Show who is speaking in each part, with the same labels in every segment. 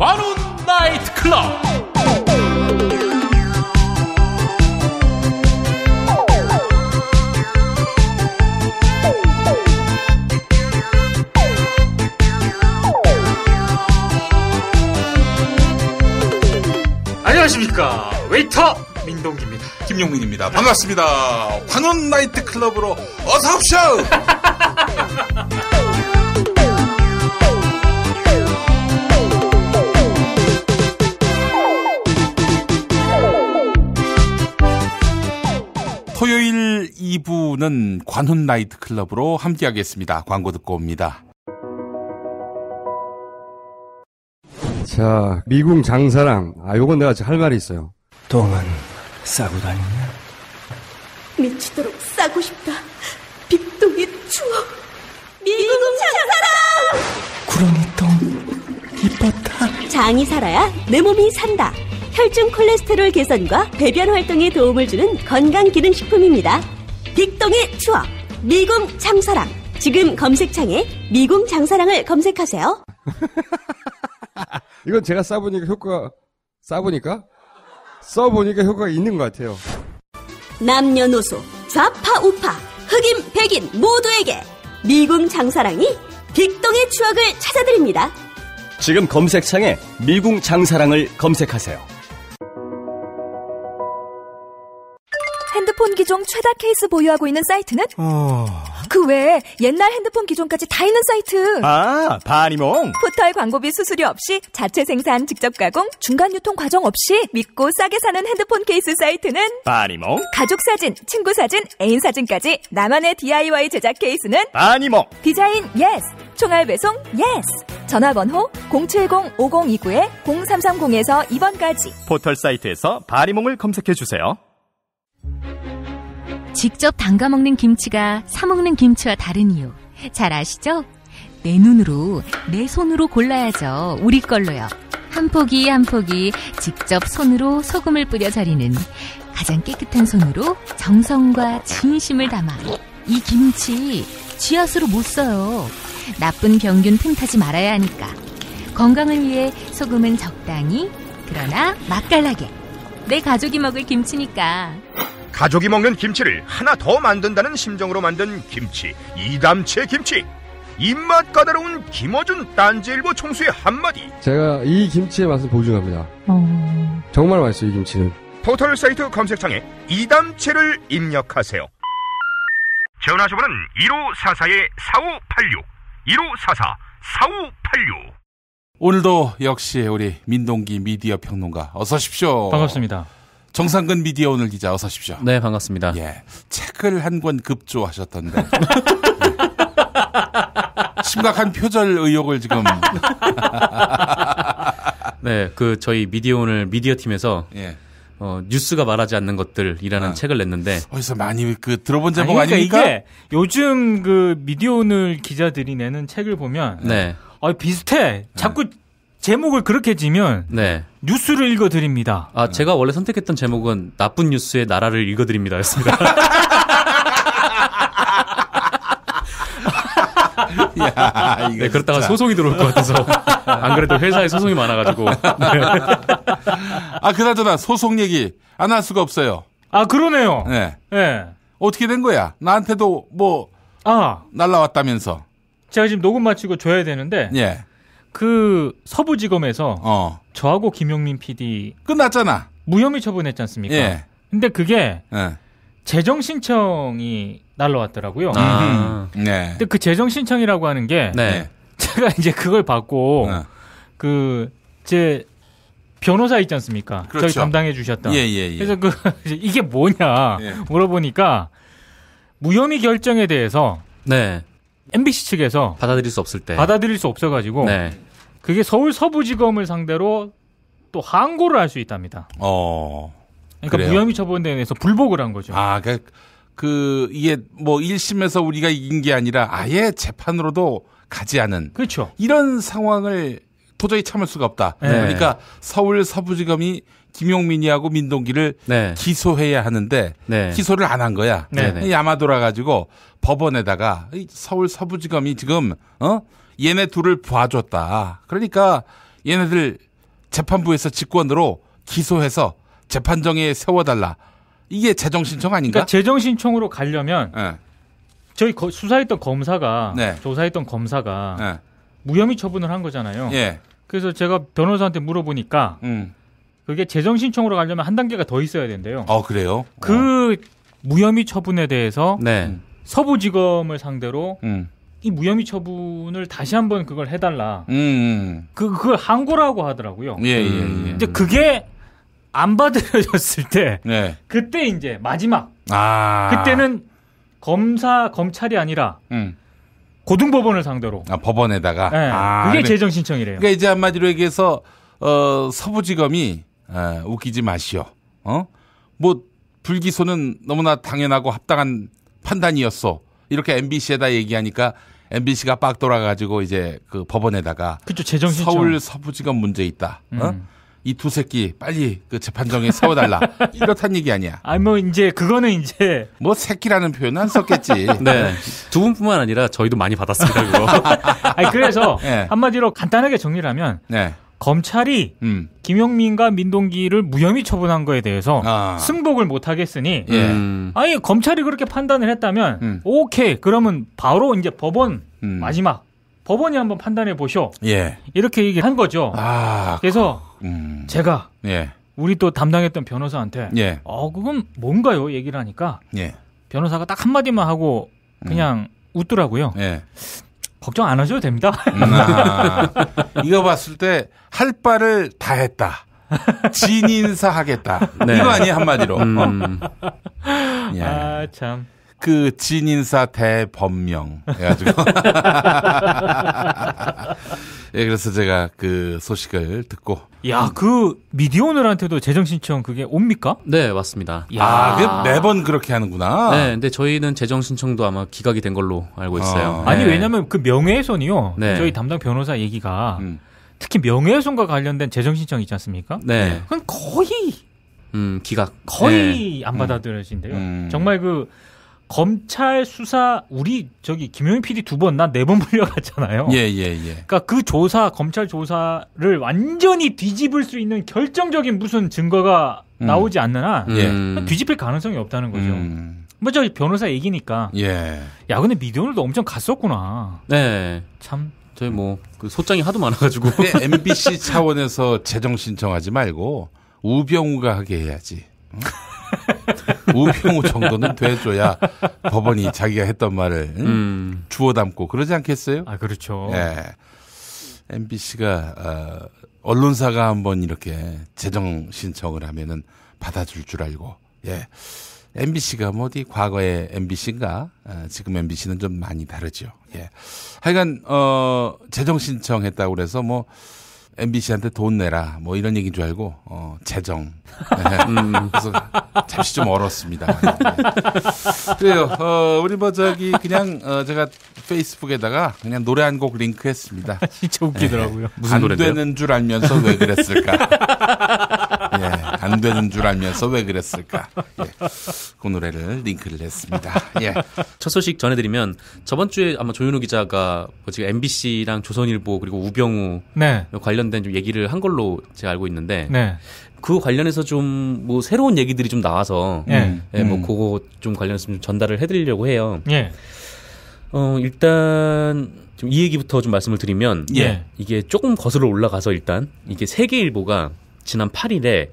Speaker 1: 관훈 나이트 클럽. 안녕하십니까, 웨이터 민동기입니다.
Speaker 2: 김용민입니다. 반갑습니다. 관훈 나이트 클럽으로 어서 오십시오. 토요일 2부는 관훈 나이트 클럽으로 함께하겠습니다. 광고 듣고 옵니다.
Speaker 3: 자, 미궁 장사랑. 요건 내가 할 말이 있어요.
Speaker 4: 똥은 싸고 다니냐?
Speaker 5: 미치도록 싸고 싶다. 빅동의 추억. 미궁 장사랑.
Speaker 4: 구렁이 똥 이뻤다.
Speaker 5: 장이 살아야 내 몸이 산다. 혈중 콜레스테롤 개선과 배변 활동에 도움을 주는 건강기능식품입니다. 빅동의 추억. 미궁 장사랑. 지금 검색창에 미궁 장사랑을 검색하세요.
Speaker 3: 이건 제가 써보니까 효과가 있는 것 같아요.
Speaker 5: 남녀노소, 좌파, 우파, 흑인, 백인 모두에게 미궁 장사랑이 빅동의 추억을 찾아드립니다.
Speaker 4: 지금 검색창에 미궁 장사랑을 검색하세요.
Speaker 6: 핸드폰 기종 최다 케이스 보유하고 있는 사이트는? 그 외에 옛날 핸드폰 기종까지 다 있는 사이트.
Speaker 4: 바니몽.
Speaker 6: 포털 광고비 수수료 없이 자체 생산, 직접 가공, 중간 유통 과정 없이 믿고 싸게 사는 핸드폰 케이스 사이트는?
Speaker 4: 바니몽.
Speaker 6: 가족 사진, 친구 사진, 애인 사진까지 나만의 DIY 제작 케이스는?
Speaker 4: 바니몽.
Speaker 6: 디자인 예스, 총알 배송 예스. 전화번호 070-5029-0330에서 2번까지.
Speaker 4: 포털 사이트에서 바니몽을 검색해주세요.
Speaker 7: 직접 담가 먹는 김치가 사 먹는 김치와 다른 이유 잘 아시죠? 내 눈으로, 내 손으로 골라야죠. 우리 걸로요. 한 포기 한 포기 직접 손으로 소금을 뿌려 절이는, 가장 깨끗한 손으로 정성과 진심을 담아 이 김치 쥐앗으로 못 써요. 나쁜 병균 틈타지 말아야 하니까. 건강을 위해 소금은 적당히, 그러나 맛깔나게. 내 가족이 먹을 김치니까.
Speaker 8: 가족이 먹는 김치를 하나 더 만든다는 심정으로 만든 김치, 이담채 김치. 입맛 까다로운 김어준 딴지일보 총수의 한마디.
Speaker 3: 제가 이 김치의 맛을 보증합니다. 정말 맛있어요, 이 김치는.
Speaker 8: 포털 사이트 검색창에 이담채를 입력하세요. 전화주문은 1544-4586, 1544-4586.
Speaker 2: 오늘도 역시 우리 민동기 미디어 평론가 어서 오십시오.
Speaker 1: 반갑습니다.
Speaker 2: 정상근 미디어 오늘 기자 어서 오십시오.
Speaker 1: 네, 반갑습니다.
Speaker 2: 예, 책을 한 권 급조하셨던데. 심각한 표절 의혹을 지금.
Speaker 1: 네, 저희 미디어 오늘 미디어 팀에서
Speaker 2: 예.
Speaker 1: 뉴스가 말하지 않는 것들이라는 책을 냈는데.
Speaker 2: 어디서 많이 들어본 제목
Speaker 9: 그러니까
Speaker 2: 아닙니까?
Speaker 9: 이게 요즘 미디어 오늘 기자들이 내는 책을 보면.
Speaker 1: 네.
Speaker 9: 비슷해. 자꾸 제목을 그렇게 지면.
Speaker 1: 네.
Speaker 9: 뉴스를 읽어드립니다.
Speaker 1: 제가 원래 선택했던 제목은 나쁜 뉴스의 나라를 읽어드립니다 였습니다.
Speaker 2: 야,
Speaker 1: 네, 그렇다가 소송이 들어올 것 같아서. 안 그래도 회사에 소송이 많아가지고. 네.
Speaker 2: 그나저나 소송 얘기 안 할 수가 없어요.
Speaker 9: 그러네요.
Speaker 2: 네.
Speaker 9: 네.
Speaker 2: 어떻게 된 거야? 나한테도 날라왔다면서.
Speaker 9: 제가 지금 녹음 마치고 줘야 되는데.
Speaker 2: 예.
Speaker 9: 서부지검에서 저하고 김용민 PD
Speaker 2: 끝났잖아.
Speaker 9: 무혐의 처분했지 않습니까?
Speaker 2: 예.
Speaker 9: 근데 그게
Speaker 2: 예.
Speaker 9: 재정 신청이 날라왔더라고요.
Speaker 2: 네.
Speaker 9: 근데 그 재정 신청이라고 하는 게 제가 이제 그걸 받고 제 변호사 있지 않습니까?
Speaker 2: 그렇죠.
Speaker 9: 저희 담당해 주셨던.
Speaker 2: 예.
Speaker 9: 그래서 이게 뭐냐 물어보니까 무혐의 결정에 대해서 MBC 측에서
Speaker 1: 받아들일 수 없을 때
Speaker 9: 받아들일 수 없어가지고 그게 서울 서부지검을 상대로 또 항고를 할 수 있답니다. 그러니까
Speaker 2: 그래요?
Speaker 9: 무혐의 처분대에서 불복을 한 거죠.
Speaker 2: 이게 1심에서 우리가 이긴 게 아니라 아예 재판으로도 가지 않은.
Speaker 9: 그렇죠.
Speaker 2: 이런 상황을 도저히 참을 수가 없다. 그러니까 서울 서부지검이 김용민이하고 민동기를 기소해야 하는데 기소를 안 한 거야. 야마돌아 가지고 법원에다가 서울 서부지검이 지금 얘네 둘을 봐줬다. 그러니까 얘네들 재판부에서 직권으로 기소해서 재판정에 세워달라. 이게 재정신청 아닌가?
Speaker 9: 그러니까 재정신청으로 가려면 네. 저희 수사했던 검사가 네. 조사했던 검사가 네. 무혐의 처분을 한 거잖아요. 예. 그래서 제가 변호사한테 물어보니까 그게 재정신청으로 가려면 한 단계가 더 있어야 된대요.
Speaker 2: 그래요?
Speaker 9: 그 무혐의 처분에 대해서 네. 서부지검을 상대로 이 무혐의 처분을 다시 한번 그걸 해달라. 그걸 항고라고 하더라고요.
Speaker 2: 예.
Speaker 9: 근데 그게 안 받아들여졌을 때 네. 그때 이제 마지막 그때는 검찰이 아니라 고등법원을 상대로
Speaker 2: 법원에다가
Speaker 9: 네. 그게 재정신청이래요.
Speaker 2: 그러니까 이제 한마디로 얘기해서 서부지검이 웃기지 마시오. 뭐 불기소는 너무나 당연하고 합당한 판단이었어. 이렇게 MBC에다 얘기하니까 MBC가 빡 돌아가지고 이제 그 법원에다가
Speaker 9: 그쵸, 재정신청.
Speaker 2: 서울 서부지검 문제 있다. 이 두 새끼 빨리 그 재판정에 세워달라. 이렇단 얘기 아니야.
Speaker 9: 뭐 이제 그거는 이제
Speaker 2: 뭐 새끼라는 표현은 안 썼겠지.
Speaker 1: 네. 두 분뿐만 아니라 저희도 많이 받았습니다. 그거.
Speaker 9: 그래서 네. 한마디로 간단하게 정리를 하면
Speaker 2: 네.
Speaker 9: 검찰이 김용민과 민동기를 무혐의 처분한 거에 대해서 승복을 못 하겠으니 아니 검찰이 그렇게 판단을 했다면 오케이 그러면 바로 이제 법원 마지막 법원이 한번 판단해 보쇼.
Speaker 2: 예.
Speaker 9: 이렇게 얘기한 거죠. 그래서 제가 우리 또 담당했던 변호사한테 그건 뭔가요? 얘기를 하니까 변호사가 딱 한마디만 하고 그냥 웃더라고요. 걱정 안 하셔도 됩니다.
Speaker 2: 이거 봤을 때 할 바를 다 했다. 진인사하겠다. 네. 이거 아니야 한마디로.
Speaker 9: 참.
Speaker 2: 그 진인사 대법명 해가지고. 그래서 제가 그 소식을 듣고.
Speaker 9: 그 미디어오늘한테도 재정신청 그게 옵니까?
Speaker 1: 네, 맞습니다.
Speaker 2: 그 매번 그렇게 하는구나.
Speaker 1: 네, 근데 저희는 재정신청도 아마 기각이 된 걸로 알고 있어요.
Speaker 9: 아니, 왜냐면 그 명예훼손이요. 네. 저희 담당 변호사 얘기가 특히 명예훼손과 관련된 재정신청 있지 않습니까?
Speaker 1: 네.
Speaker 9: 그건 거의
Speaker 1: 기각.
Speaker 9: 거의 안 받아들여진대요. 정말 그 검찰 수사 저기 김용민 PD 2번 나 4번 불려갔잖아요.
Speaker 2: 예.
Speaker 9: 그러니까 그 검찰 조사를 완전히 뒤집을 수 있는 결정적인 무슨 증거가 나오지 않는 한 뒤집힐 가능성이 없다는 거죠. 뭐 저 변호사 얘기니까. 야 근데 미디어오늘도 엄청 갔었구나.
Speaker 1: 네.
Speaker 9: 참.
Speaker 1: 저희 그 소장이 하도 많아가지고.
Speaker 2: MBC 차원에서 재정 신청하지 말고 우병우가 하게 해야지. 우병우 정도는 돼줘야 법원이 자기가 했던 말을 주워 담고 그러지 않겠어요?
Speaker 9: 그렇죠.
Speaker 2: MBC가 언론사가 한번 이렇게 재정 신청을 하면은 받아줄 줄 알고. MBC가 어디 과거의 MBC인가 지금 MBC는 좀 많이 다르죠. 하여간 재정 신청했다고 그래서 MBC한테 돈 내라 이런 얘기인 줄 알고 재정 그래서 잠시 좀 얼었습니다. 그래요. 우리 그냥 제가 페이스북에다가 그냥 노래 한 곡 링크했습니다.
Speaker 9: 진짜 웃기더라고요.
Speaker 1: 무슨 노래인데요?
Speaker 2: 안 되는 줄 알면서 왜 그랬을까? 안 되는 줄 알면서 왜 그랬을까? 그 노래를 링크를 했습니다.
Speaker 1: 첫 소식 전해드리면 저번 주에 아마 조윤우 기자가 지금 MBC랑 조선일보 그리고 우병우 관련된 좀 얘기를 한 걸로 제가 알고 있는데 그 관련해서 좀 새로운 얘기들이 좀 나와서 그거 좀 관련해서 좀 전달을 해드리려고 해요. 일단 좀 이 얘기부터 좀 말씀을 드리면 이게 조금 거슬러 올라가서 일단 이게 세계일보가 지난 8일에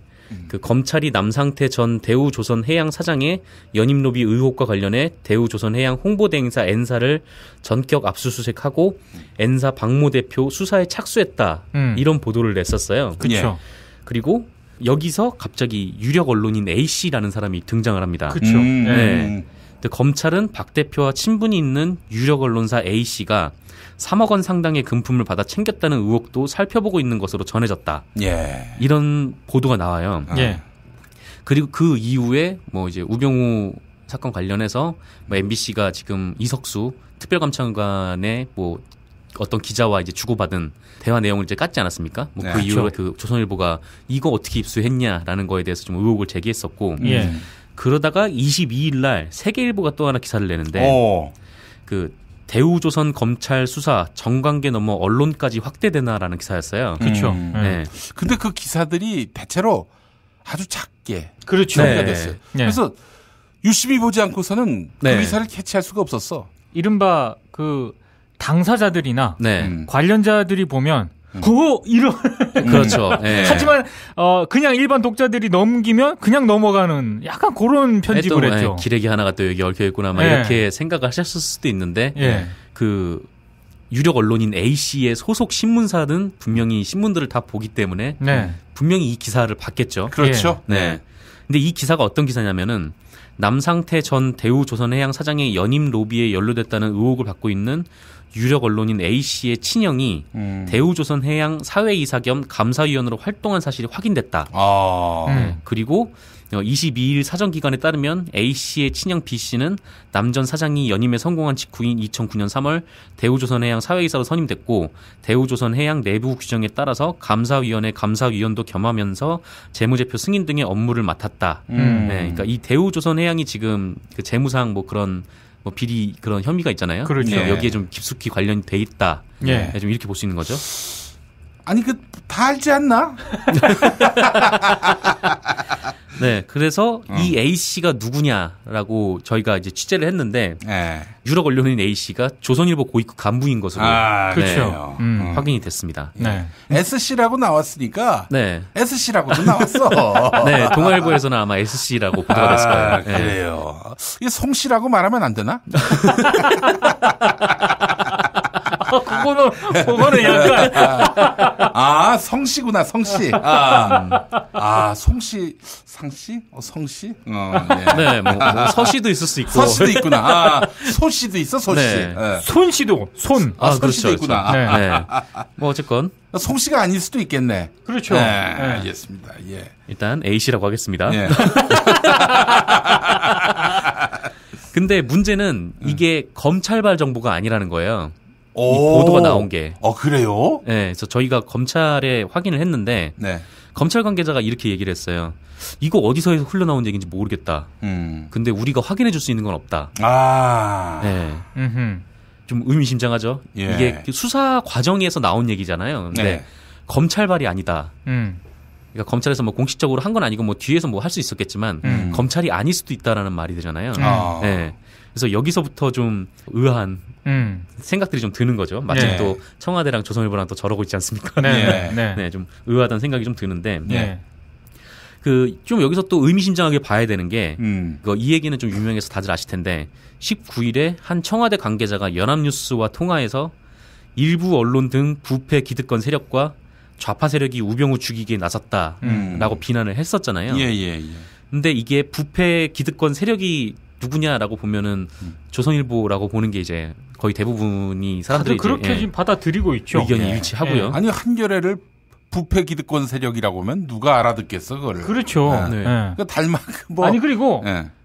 Speaker 1: 그 검찰이 남상태 전 대우조선해양 사장의 연임로비 의혹과 관련해 대우조선해양 홍보대행사 N사를 전격 압수수색하고 N사 박모 대표 수사에 착수했다 이런 보도를 냈었어요.
Speaker 9: 그렇죠.
Speaker 1: 그리고 여기서 갑자기 유력 언론인 A씨라는 사람이 등장을 합니다.
Speaker 9: 그렇죠.
Speaker 1: 근데 검찰은 박 대표와 친분이 있는 유력 언론사 A씨가 3억 원 상당의 금품을 받아 챙겼다는 의혹도 살펴보고 있는 것으로 전해졌다. 이런 보도가 나와요. 그리고 그 이후에 이제 우병우 사건 관련해서 MBC가 지금 이석수 특별감찰관의 어떤 기자와 이제 주고받은 대화 내용을 이제 깠지 않았습니까? 그 이후에 그 조선일보가 이거 어떻게 입수했냐라는 거에 대해서 좀 의혹을 제기했었고, 그러다가 22일 날 세계일보가 또 하나 기사를 내는데, 그 대우조선 검찰 수사 정관계 넘어 언론까지 확대되나라는 기사였어요.
Speaker 9: 그렇죠.
Speaker 2: 네. 근데 그 기사들이 대체로 아주 작게
Speaker 9: 그렇죠.
Speaker 2: 됐어요. 그래서 유심히 보지 않고서는 그 기사를 캐치할 수가 없었어.
Speaker 9: 이른바 그 당사자들이나 관련자들이 보면 그거 이런
Speaker 1: 그렇죠.
Speaker 9: 하지만 그냥 일반 독자들이 넘기면 그냥 넘어가는 약간 그런 편집을
Speaker 1: 또,
Speaker 9: 했죠.
Speaker 1: 기레기 하나가 또 여기 얽혀 있구나 막 이렇게 생각을 하셨을 수도 있는데 그 유력 언론인 A 씨의 소속 신문사는 분명히 신문들을 다 보기 때문에 분명히 이 기사를 봤겠죠.
Speaker 2: 그렇죠.
Speaker 1: 네. 근데 이 기사가 어떤 기사냐면은 남상태 전 대우조선해양 사장의 연임 로비에 연루됐다는 의혹을 받고 있는 유력 언론인 A 씨의 친형이 대우조선해양 사회이사 겸 감사위원으로 활동한 사실이 확인됐다. 그리고 22일 사정기관에 따르면 A 씨의 친형 B 씨는 남 전 사장이 연임에 성공한 직후인 2009년 3월 대우조선해양 사회이사로 선임됐고 대우조선해양 내부 규정에 따라서 감사위원회 감사위원도 겸하면서 재무제표 승인 등의 업무를 맡았다. 그러니까 이 대우조선해양이 지금 그 재무상 뭐 그런 뭐 비리 그런 혐의가 있잖아요.
Speaker 9: 그렇죠.
Speaker 1: 여기에 좀 깊숙이 관련이 돼 있다. 좀 이렇게 볼 수 있는 거죠.
Speaker 2: 아니 다 알지 않나?
Speaker 1: 네, 그래서 이 A 씨가 누구냐라고 저희가 이제 취재를 했는데 유력 언론인 A 씨가 조선일보 고위급 간부인 것으로
Speaker 9: 그렇죠.
Speaker 1: 확인이 됐습니다.
Speaker 2: SC라고 나왔으니까 SC라고도 나왔어.
Speaker 1: 네, 동아일보에서는 아마 SC라고 보도가 됐을 거예요.
Speaker 2: 그래요. 이게 송씨라고 말하면 안 되나?
Speaker 9: 그거는 약간
Speaker 2: 성씨구나, 성씨. 송씨, 상씨? 성씨?
Speaker 1: 네, 뭐 서씨도 있을 수 있고.
Speaker 2: 서씨도 있구나. 소씨도 있어, 소씨.
Speaker 9: 손씨도, 손.
Speaker 2: 손씨도
Speaker 1: 그렇죠,
Speaker 2: 있구나.
Speaker 1: 그렇죠. 뭐 어쨌건.
Speaker 2: 송씨가 아닐 수도 있겠네.
Speaker 9: 그렇죠.
Speaker 2: 알겠습니다.
Speaker 1: 일단 A씨라고 하겠습니다. 근데 문제는 이게 검찰발 정보가 아니라는 거예요. 이 보도가 나온 게.
Speaker 2: 그래요?
Speaker 1: 네, 그래서 저희가 검찰에 확인을 했는데 검찰 관계자가 이렇게 얘기를 했어요. 이거 어디서 흘러나온 얘기인지 모르겠다. 근데 우리가 확인해 줄 수 있는 건 없다. 좀 의미심장하죠. 이게 수사 과정에서 나온 얘기잖아요. 근데 검찰발이 아니다. 그러니까 검찰에서 뭐 공식적으로 한 건 아니고 뭐 뒤에서 뭐 할 수 있었겠지만 검찰이 아닐 수도 있다라는 말이 되잖아요. 그래서 여기서부터 좀 의아한 생각들이 좀 드는 거죠. 마침 또 청와대랑 조선일보랑 또 저러고 있지 않습니까? 좀 의아하다는 생각이 좀 드는데 좀 여기서 또 의미심장하게 봐야 되는 게 이 얘기는 좀 유명해서 다들 아실 텐데 19일에 한 청와대 관계자가 연합뉴스와 통화해서 일부 언론 등 부패 기득권 세력과 좌파 세력이 우병우 죽이기에 나섰다라고 비난을 했었잖아요. 근데 이게 부패 기득권 세력이 누구냐라고 보면은 조선일보라고 보는 게 이제 거의 대부분이 사람들이
Speaker 9: 그렇게 지금 받아들이고 있죠.
Speaker 1: 의견이 일치하고요.
Speaker 2: 아니 한겨레를 부패 기득권 세력이라고 하면 누가 알아듣겠어 그걸.
Speaker 9: 그렇죠.
Speaker 2: 그러니까 닮아
Speaker 9: 아니 그리고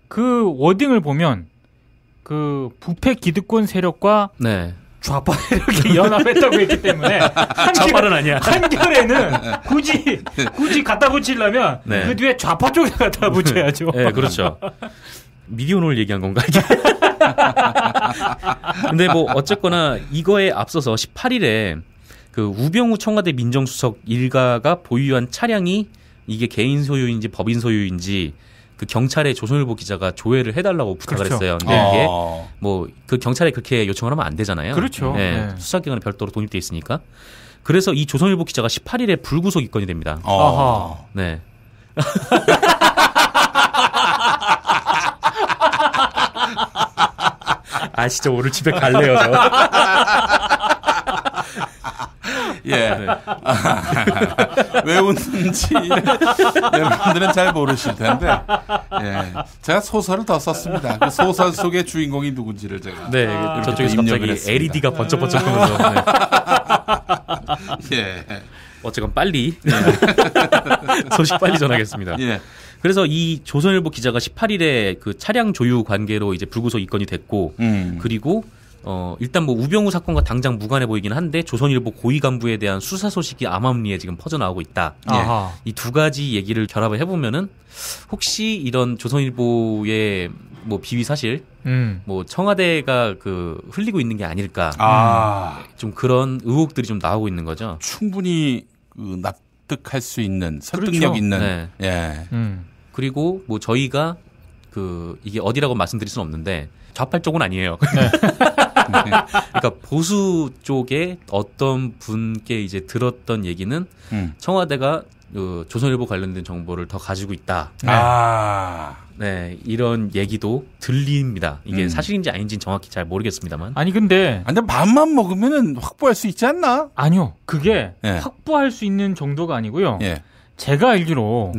Speaker 9: 그 워딩을 보면 그 부패 기득권 세력과 좌파 세력이 연합했다고 했기 때문에
Speaker 1: 좌파는 아니야.
Speaker 9: 한겨레는 굳이 갖다 붙이려면 그 뒤에 좌파 쪽에 갖다 붙여야죠.
Speaker 1: 그렇죠. 미디어노를 얘기한 건가 이게? 근데 뭐 어쨌거나 이거에 앞서서 18일에 그 우병우 청와대 민정수석 일가가 보유한 차량이 이게 개인 소유인지 법인 소유인지 그 경찰에 조선일보 기자가 조회를 해달라고 부탁을 했어요. 근데 이게 뭐 그 경찰에 그렇게 요청을 하면 안 되잖아요.
Speaker 9: 그렇죠.
Speaker 1: 수사기관은 별도로 독립돼 있으니까. 그래서 이 조선일보 기자가 18일에 불구속 입건이 됩니다. 진짜 오늘 집에 갈래요, 저.
Speaker 2: 왜 웃는지 여러분들은 잘 모르실 텐데, 제가 소설을 더 썼습니다. 그 소설 속의 주인공이 누군지를 제가.
Speaker 1: 저쪽에서 갑자기 LED가 번쩍번쩍하면서. 어쨌건 빨리 소식 빨리 전하겠습니다. 그래서 이 조선일보 기자가 18일에 그 차량 조유 관계로 이제 불구속 입건이 됐고, 그리고 일단 뭐 우병우 사건과 당장 무관해 보이긴 한데 조선일보 고위 간부에 대한 수사 소식이 암암리에 지금 퍼져나오고 있다. 이 두 가지 얘기를 결합을 해보면은 혹시 이런 조선일보의 뭐 비위 사실, 뭐 청와대가 그 흘리고 있는 게 아닐까, 좀 그런 의혹들이 좀 나오고 있는 거죠.
Speaker 2: 충분히 그 납득할 수 있는 설득력 그렇죠. 있는.
Speaker 1: 네. 예. 그리고 뭐 저희가 그 이게 어디라고 말씀드릴 수는 없는데 좌팔 쪽은 아니에요. 네. 그러니까 보수 쪽에 어떤 분께 이제 들었던 얘기는 청와대가 그 조선일보 관련된 정보를 더 가지고 있다. 네, 이런 얘기도 들립니다. 이게 사실인지 아닌지는 정확히 잘 모르겠습니다만.
Speaker 9: 아니 근데
Speaker 2: 마음만 먹으면은 확보할 수 있지 않나?
Speaker 9: 아니요, 그게 확보할 수 있는 정도가 아니고요. 제가 알기로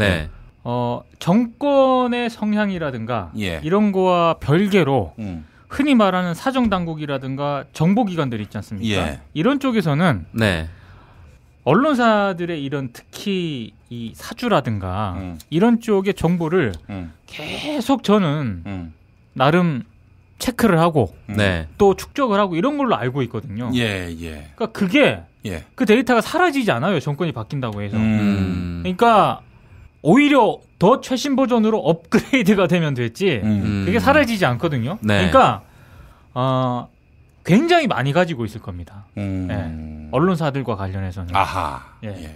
Speaker 9: 정권의 성향이라든가 이런 거와 별개로 흔히 말하는 사정당국이라든가 정보기관들 있지 않습니까? 이런 쪽에서는 언론사들의 이런 특히 이 사주라든가 이런 쪽의 정보를 계속 저는 나름 체크를 하고 또 축적을 하고 이런 걸로 알고 있거든요. 그러니까 그게 그 데이터가 사라지지 않아요. 정권이 바뀐다고 해서. 그러니까 오히려 더 최신 버전으로 업그레이드가 되면 됐지 그게 사라지지 않거든요. 그러니까 굉장히 많이 가지고 있을 겁니다. 언론사들과 관련해서는.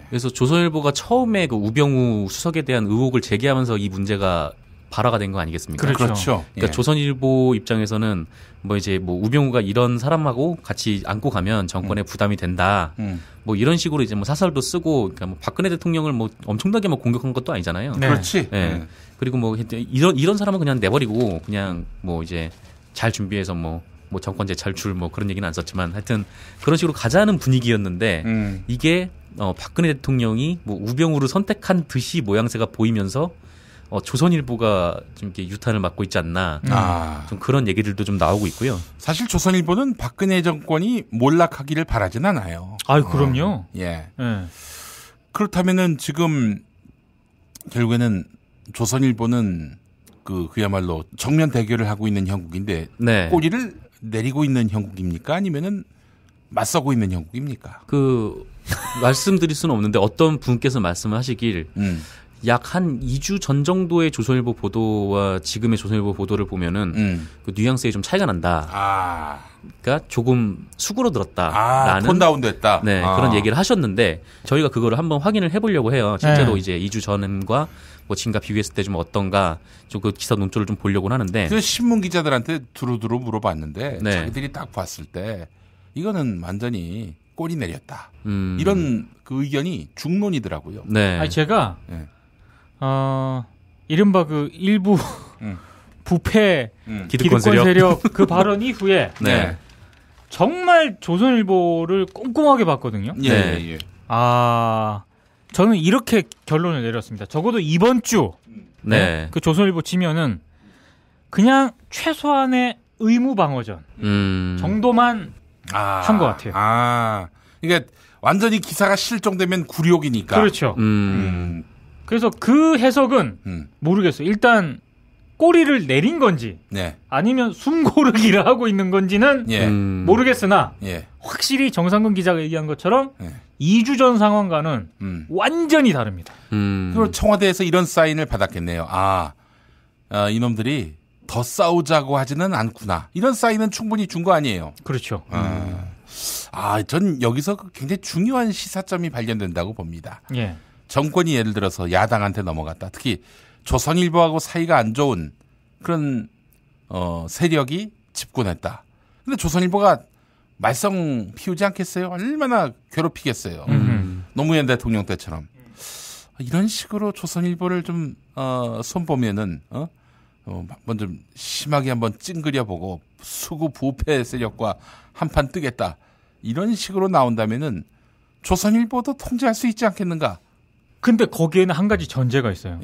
Speaker 1: 그래서 조선일보가 처음에 그 우병우 수석에 대한 의혹을 제기하면서 이 문제가 발화가 된 거 아니겠습니까?
Speaker 2: 그렇죠.
Speaker 1: 그러니까 조선일보 입장에서는 뭐 이제 뭐 우병우가 이런 사람하고 같이 안고 가면 정권에 부담이 된다. 뭐 이런 식으로 이제 뭐 사설도 쓰고, 그러니까 뭐 박근혜 대통령을 뭐 엄청나게 뭐 공격한 것도 아니잖아요.
Speaker 2: 그렇지.
Speaker 1: 그리고 뭐 이런 사람은 그냥 내버리고 그냥 뭐 이제 잘 준비해서 뭐 정권 재찰출 뭐 그런 얘기는 안 썼지만 하여튼 그런 식으로 가자는 분위기였는데 이게 박근혜 대통령이 뭐 우병우를 선택한 듯이 모양새가 보이면서 조선일보가 좀 이렇게 유탄을 맞고 있지 않나 좀 그런 얘기들도 좀 나오고 있고요.
Speaker 2: 사실 조선일보는 박근혜 정권이 몰락하기를 바라진 않아요.
Speaker 9: 그럼요.
Speaker 2: 그렇다면은 지금 결국에는 조선일보는 그야말로 정면 대결을 하고 있는 형국인데 꼬리를 내리고 있는 형국입니까? 아니면은 맞서고 있는 형국입니까?
Speaker 1: 말씀드릴 수는 없는데 어떤 분께서 말씀하시길 약 한 2주 전 정도의 조선일보 보도와 지금의 조선일보 보도를 보면은 그 뉘앙스에 좀 차이가 난다. 그러니까 조금 수그러들었다라는
Speaker 2: 톤 다운됐다.
Speaker 1: 네, 그런 얘기를 하셨는데 저희가 그거를 한번 확인을 해보려고 해요. 실제로 이제 2주 전과 뭐 지금과 비교했을 때 좀 어떤가 좀 그 기사 논조를 좀 보려고 하는데.
Speaker 2: 그 신문 기자들한테 두루두루 물어봤는데 자기들이 딱 봤을 때 이거는 완전히 꼬리 내렸다. 이런 그 의견이 중론이더라고요.
Speaker 9: 아니 제가 이른바 그 일부 부패 기득권 세력 그 발언 이후에 정말 조선일보를 꼼꼼하게 봤거든요. 저는 이렇게 결론을 내렸습니다. 적어도 이번 주 그 조선일보 지면은 그냥 최소한의 의무 방어전 정도만 한 것 같아요.
Speaker 2: 그러니까 완전히 기사가 실종되면 굴욕이니까.
Speaker 9: 그렇죠. 그래서 그 해석은 모르겠어요. 일단 꼬리를 내린 건지 아니면 숨고르기를 하고 있는 건지는 모르겠으나 확실히 정상근 기자가 얘기한 것처럼 2주 전 상황과는 완전히 다릅니다.
Speaker 2: 그리고 청와대에서 이런 사인을 받았겠네요. 이놈들이 더 싸우자고 하지는 않구나. 이런 사인은 충분히 준 거 아니에요.
Speaker 9: 그렇죠.
Speaker 2: 전 여기서 굉장히 중요한 시사점이 발견된다고 봅니다.
Speaker 9: 예.
Speaker 2: 정권이 예를 들어서 야당한테 넘어갔다. 특히 조선일보하고 사이가 안 좋은 그런 세력이 집권했다. 근데 조선일보가 말썽 피우지 않겠어요? 얼마나 괴롭히겠어요. 노무현 대통령 때처럼. 이런 식으로 조선일보를 좀 손보면은 먼저 심하게 한번 찡그려보고 수구 부패 세력과 한판 뜨겠다. 이런 식으로 나온다면은 조선일보도 통제할 수 있지 않겠는가?
Speaker 9: 근데 거기에는 한 가지 전제가 있어요.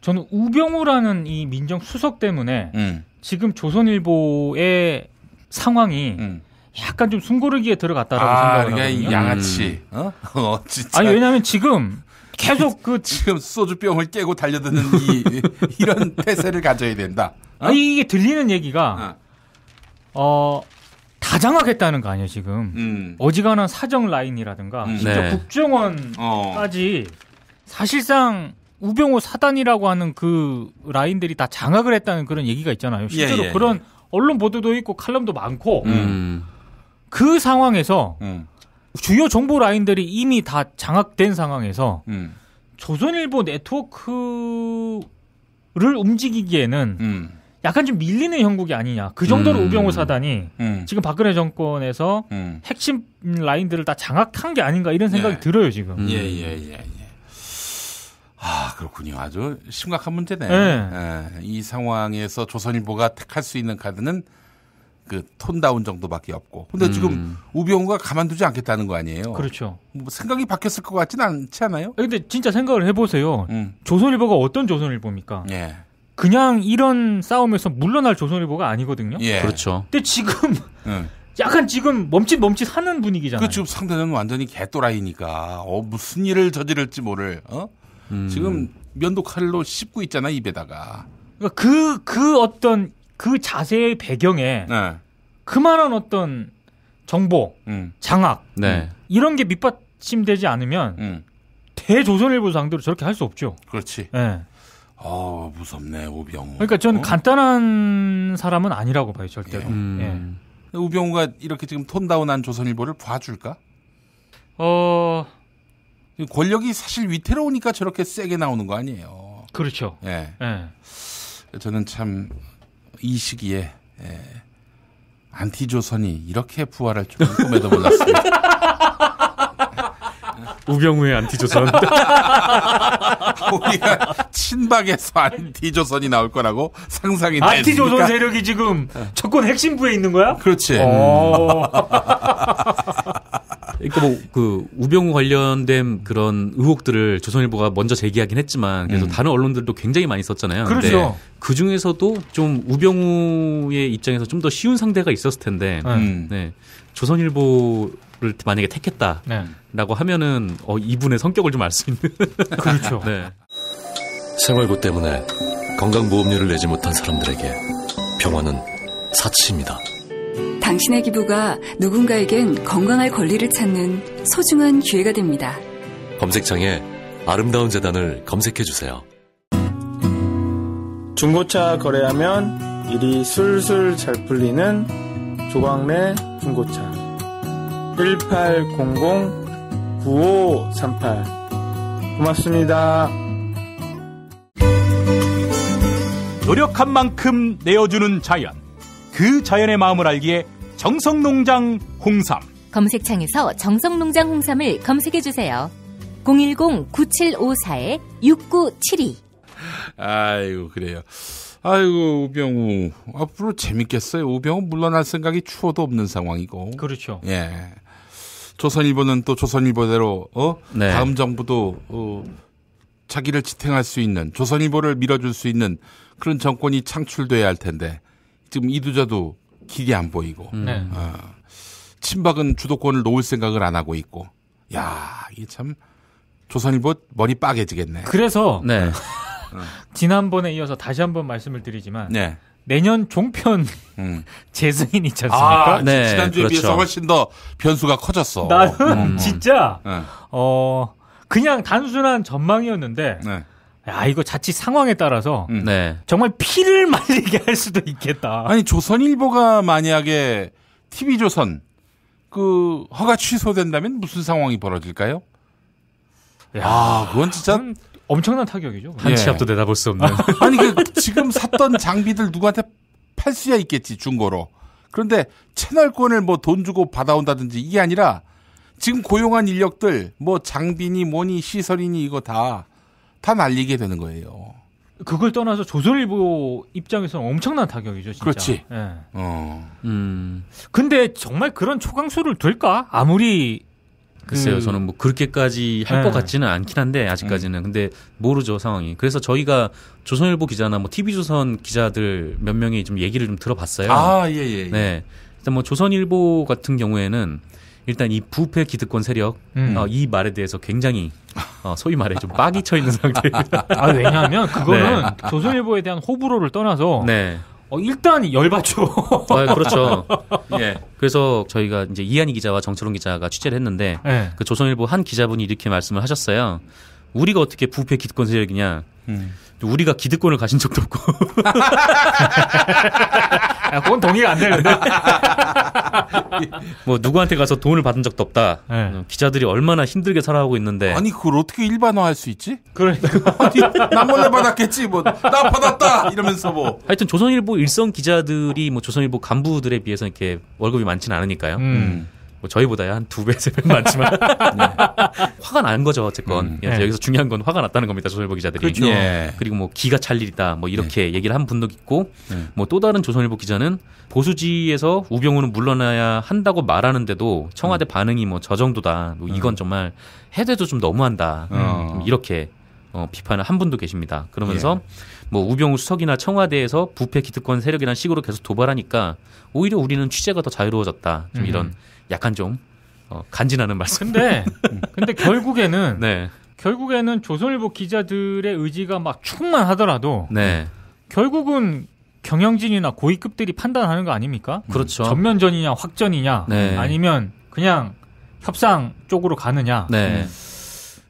Speaker 9: 저는 우병우라는 이 민정수석 때문에 지금 조선일보의 상황이 약간 좀 숨고르기에 들어갔다라고 생각을 하거든요.
Speaker 2: 양아치. 진짜.
Speaker 9: 아니 왜냐하면 지금 계속
Speaker 2: 지금 소주병을 깨고 달려드는 이런 태세를 가져야 된다.
Speaker 9: 이게 들리는 얘기가 다 장악했다는 거 아니에요 지금. 어지간한 사정 라인이라든가 심지어 국정원까지 사실상 우병우 사단이라고 하는 그 라인들이 다 장악을 했다는 그런 얘기가 있잖아요. 실제로 그런 언론 보도도 있고 칼럼도 많고 그 상황에서 주요 정보 라인들이 이미 다 장악된 상황에서 조선일보 네트워크를 움직이기에는 약간 좀 밀리는 형국이 아니냐. 그 정도로 우병우 사단이 지금 박근혜 정권에서 핵심 라인들을 다 장악한 게 아닌가 이런 생각이 들어요, 지금.
Speaker 2: 아, 그렇군요. 아주 심각한 문제네. 이 상황에서 조선일보가 택할 수 있는 카드는 그 톤다운 정도밖에 없고. 근데 지금 우병우가 가만두지 않겠다는 거 아니에요?
Speaker 9: 그렇죠.
Speaker 2: 뭐 생각이 바뀌었을 것 같지는 않지 않아요?
Speaker 9: 근데 진짜 생각을 해보세요. 조선일보가 어떤 조선일보입니까? 그냥 이런 싸움에서 물러날 조선일보가 아니거든요.
Speaker 1: 그렇죠.
Speaker 9: 근데 지금 약간 지금 멈칫 하는 분위기잖아요.
Speaker 2: 지금 상대는 완전히 개또라이니까 무슨 일을 저지를지 모를 지금 면도칼로 씹고 있잖아 입에다가.
Speaker 9: 그러니까 그 어떤 그 자세의 배경에 그만한 어떤 정보, 장악 이런 게 밑받침되지 않으면 대조선일보 상대로 저렇게 할 수 없죠.
Speaker 2: 그렇지. 무섭네 우병우.
Speaker 9: 그러니까 저는 간단한 사람은 아니라고 봐요 절대로.
Speaker 2: 우병우가 이렇게 지금 톤다운한 조선일보를 봐줄까? 권력이 사실 위태로우니까 저렇게 세게 나오는 거 아니에요.
Speaker 9: 그렇죠.
Speaker 2: 저는 참 이 시기에 안티조선이 이렇게 부활할 줄은 꿈에도 몰랐습니다.
Speaker 1: 우병우의 안티조선.
Speaker 2: 우리가 친박에서 안티조선이 나올 거라고 상상이 됐습니까?
Speaker 9: 안티조선 세력이 지금 정권 핵심부에 있는 거야?
Speaker 2: 그렇지.
Speaker 1: 그러니까 뭐 그 우병우 관련된 그런 의혹들을 조선일보가 먼저 제기하긴 했지만 그래서 다른 언론들도 굉장히 많이 썼잖아요.
Speaker 9: 그렇죠.
Speaker 1: 그 중에서도 좀 우병우의 입장에서 좀 더 쉬운 상대가 있었을 텐데 조선일보를 만약에 택했다라고 하면은 이분의 성격을 좀 알 수 있는.
Speaker 9: 그렇죠.
Speaker 10: 생활고 때문에 건강보험료를 내지 못한 사람들에게 병원은 사치입니다.
Speaker 11: 당신의 기부가 누군가에겐 건강할 권리를 찾는 소중한 기회가 됩니다.
Speaker 10: 검색창에 아름다운 재단을 검색해주세요.
Speaker 12: 중고차 거래하면 일이 술술 잘 풀리는 조광래 중고차 1800-9538 고맙습니다.
Speaker 13: 노력한 만큼 내어주는 자연, 그 자연의 마음을 알기에 정성농장 홍삼.
Speaker 7: 검색창에서 정성농장 홍삼을 검색해주세요. 010-9754-6972.
Speaker 2: 아이고 그래요. 아이고 우병우 앞으로 재밌겠어요. 우병우 물러날 생각이 추호도 없는 상황이고.
Speaker 9: 그렇죠.
Speaker 2: 조선일보는 또 조선일보대로 다음 정부도 자기를 지탱할 수 있는, 조선일보를 밀어줄 수 있는 그런 정권이 창출돼야 할 텐데 지금 이두저도 길이 안 보이고 친박은 주도권을 놓을 생각을 안 하고 있고. 야, 이게 참 조선일보 머리 빠개지겠네.
Speaker 9: 그래서 지난번에 이어서 다시 한번 말씀을 드리지만 내년 종편 재승인 있지 않습니까?
Speaker 2: 지난주에 비해서 훨씬 더 변수가 커졌어.
Speaker 9: 나는 진짜 그냥 단순한 전망이었는데 야, 이거 자칫 상황에 따라서 정말 피를 말리게 할 수도 있겠다.
Speaker 2: 아니, 조선일보가 만약에 TV조선 그 허가 취소된다면 무슨 상황이 벌어질까요?
Speaker 9: 야,
Speaker 2: 그건 진짜
Speaker 9: 엄청난 타격이죠.
Speaker 1: 한 치 앞도 내다볼 수 없는.
Speaker 2: 아니, 지금 샀던 장비들 누구한테 팔 수야 있겠지, 중고로. 그런데 채널권을 뭐 돈 주고 받아온다든지 이게 아니라 지금 고용한 인력들 뭐 장비니 뭐니 시설이니 이거 다 날리게 되는 거예요.
Speaker 9: 그걸 떠나서 조선일보 입장에서는 엄청난 타격이죠, 진짜.
Speaker 2: 그렇지.
Speaker 9: 근데 정말 그런 초강수를 될까? 아무리
Speaker 1: 글쎄요, 저는 뭐 그렇게까지 할 것 같지는 않긴 한데 아직까지는. 근데 모르죠, 상황이. 그래서 저희가 조선일보 기자나 뭐 TV조선 기자들 몇 명이 좀 얘기를 좀 들어봤어요. 네, 일단 뭐 조선일보 같은 경우에는 일단 이 부패 기득권 세력 이 말에 대해서 굉장히 소위 말해 좀 빡이 쳐 있는 상태입니다.
Speaker 9: 왜냐하면 그거는 조선일보에 대한 호불호를 떠나서 일단 열받죠.
Speaker 1: 그렇죠. 그래서 저희가 이제 이한희 기자와 정철웅 기자가 취재를 했는데 그 조선일보 한 기자분이 이렇게 말씀을 하셨어요. 우리가 어떻게 부패 기득권 세력이냐. 우리가 기득권을 가진 적도 없고.
Speaker 9: 그건 동의가 안 되는데.
Speaker 1: 뭐 누구한테 가서 돈을 받은 적도 없다. 네. 기자들이 얼마나 힘들게 살아가고 있는데.
Speaker 2: 아니 그걸 어떻게 일반화할 수 있지?
Speaker 9: 그러니까.
Speaker 2: 아니 나 몰래 받았겠지. 뭐 나 받았다 이러면서 뭐.
Speaker 1: 하여튼 조선일보 일선 기자들이 뭐 조선일보 간부들에 비해서 이렇게 월급이 많지는 않으니까요. 뭐 저희보다야 한 2배, 3배 많지만 네. 화가 난 거죠 어쨌건. 네. 여기서 중요한 건 화가 났다는 겁니다 조선일보 기자들이.
Speaker 9: 그렇죠.
Speaker 1: 네. 그리고 뭐 기가 찰 일이다 뭐 이렇게 얘기를 한 분도 있고 뭐 또 다른 조선일보 기자는 보수지에서 우병우는 물러나야 한다고 말하는데도 청와대 반응이 뭐 저 정도다. 뭐 이건 정말 해대도 좀 너무한다. 이렇게 비판을 한 분도 계십니다. 그러면서 뭐 우병우 수석이나 청와대에서 부패 기득권 세력이라는 식으로 계속 도발하니까 오히려 우리는 취재가 더 자유로워졌다. 좀 이런 약간 좀 간지나는 말씀.
Speaker 9: 근데 결국에는 결국에는 조선일보 기자들의 의지가 막 충만하더라도 결국은 경영진이나 고위급들이 판단하는 거 아닙니까?
Speaker 1: 그렇죠.
Speaker 9: 전면전이냐 확전이냐 아니면 그냥 협상 쪽으로 가느냐.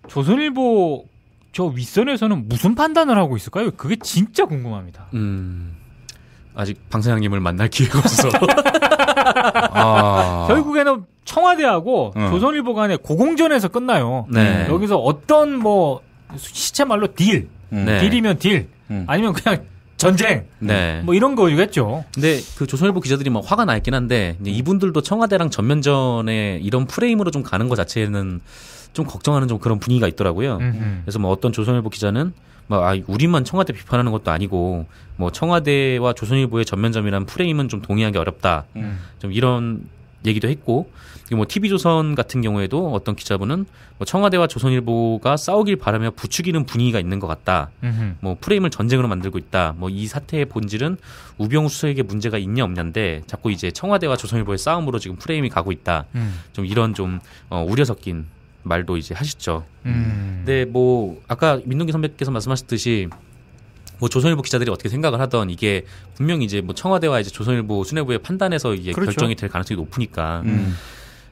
Speaker 9: 조선일보 저 윗선에서는 무슨 판단을 하고 있을까요? 그게 진짜 궁금합니다.
Speaker 1: 아직 방 사장님을 만날 기회가 없어서.
Speaker 9: 결국에는 청와대하고 조선일보 간의 고공전에서 끝나요. 여기서 어떤 뭐 시체 말로 딜이면 딜, 아니면 그냥 전쟁, 뭐 이런 거겠죠.
Speaker 1: 근데 그 조선일보 기자들이 막 화가 나 있긴 한데 이분들도 청와대랑 전면전에 이런 프레임으로 좀 가는 것 자체는 좀 걱정하는 좀 그런 분위기가 있더라고요. 그래서 뭐 어떤 조선일보 기자는 우리만 청와대 비판하는 것도 아니고 뭐 청와대와 조선일보의 전면전이라는 프레임은 좀 동의하기 어렵다. 좀 이런 얘기도 했고, 뭐 TV조선 같은 경우에도 어떤 기자분은 뭐 청와대와 조선일보가 싸우길 바라며 부추기는 분위기가 있는 것 같다. 뭐 프레임을 전쟁으로 만들고 있다. 뭐 이 사태의 본질은 우병우 수석에게 문제가 있냐 없냐인데 자꾸 이제 청와대와 조선일보의 싸움으로 지금 프레임이 가고 있다. 좀 이런 좀 우려 섞인 말도 이제 하셨죠. 근데 뭐 아까 민동기 선배께서 말씀하셨듯이 뭐 조선일보 기자들이 어떻게 생각을 하던 이게 분명히 이제 뭐 청와대와 이제 조선일보 수뇌부의 판단에서 이게 결정이 될 가능성이 높으니까.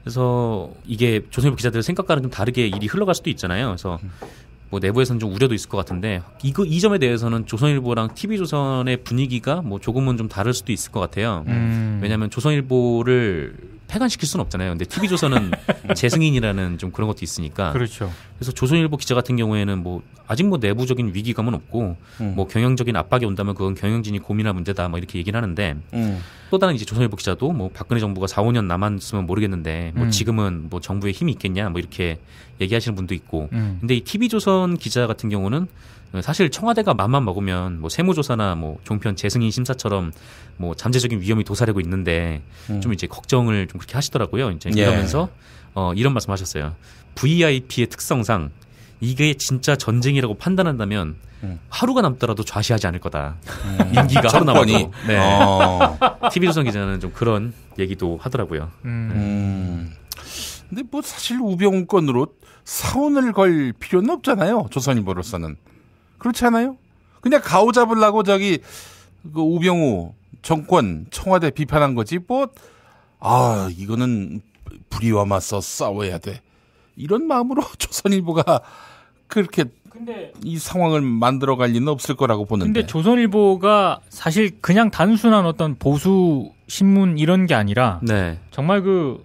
Speaker 1: 그래서 이게 조선일보 기자들의 생각과는 좀 다르게 일이 흘러갈 수도 있잖아요. 그래서 뭐 내부에서는 좀 우려도 있을 것 같은데 이 점에 대해서는 조선일보랑 TV조선의 분위기가 뭐 조금은 좀 다를 수도 있을 것 같아요. 왜냐하면 조선일보를 폐간시킬 수는 없잖아요. 근데 TV조선은 재승인이라는 좀 그런 것도 있으니까.
Speaker 9: 그렇죠.
Speaker 1: 그래서 조선일보 기자 같은 경우에는 뭐 아직 뭐 내부적인 위기감은 없고 뭐 경영적인 압박이 온다면 그건 경영진이 고민할 문제다 뭐 이렇게 얘기를 하는데 또 다른 이제 조선일보 기자도 뭐 박근혜 정부가 4, 5년 남았으면 모르겠는데 뭐 지금은 뭐 정부에 힘이 있겠냐 뭐 이렇게 얘기하시는 분도 있고. 근데 이 TV조선 기자 같은 경우는 사실 청와대가 맘만 먹으면 뭐 세무조사나 뭐 종편 재승인 심사처럼 뭐 잠재적인 위험이 도사리고 있는데 좀 이제 걱정을 좀 그렇게 하시더라고요. 이제 이러면서 이런 말씀하셨어요. VIP의 특성상 이게 진짜 전쟁이라고 판단한다면 하루가 남더라도 좌시하지 않을 거다. 임기가 하루 남아도. TV조선 기자는 좀 그런 얘기도 하더라고요.
Speaker 2: 근데 뭐 사실 우병우 건으로 사원을 걸 필요는 없잖아요. 조선일보로서는. 그렇지 않아요? 그냥 가오 잡으려고 저기 그 우병우 정권 청와대 비판한 거지 뭐 이거는 불의와 맞서 싸워야 돼 이런 마음으로 조선일보가 그렇게 이 상황을 만들어갈 리는 없을 거라고 보는데.
Speaker 9: 근데 조선일보가 사실 그냥 단순한 어떤 보수 신문 이런 게 아니라 정말 그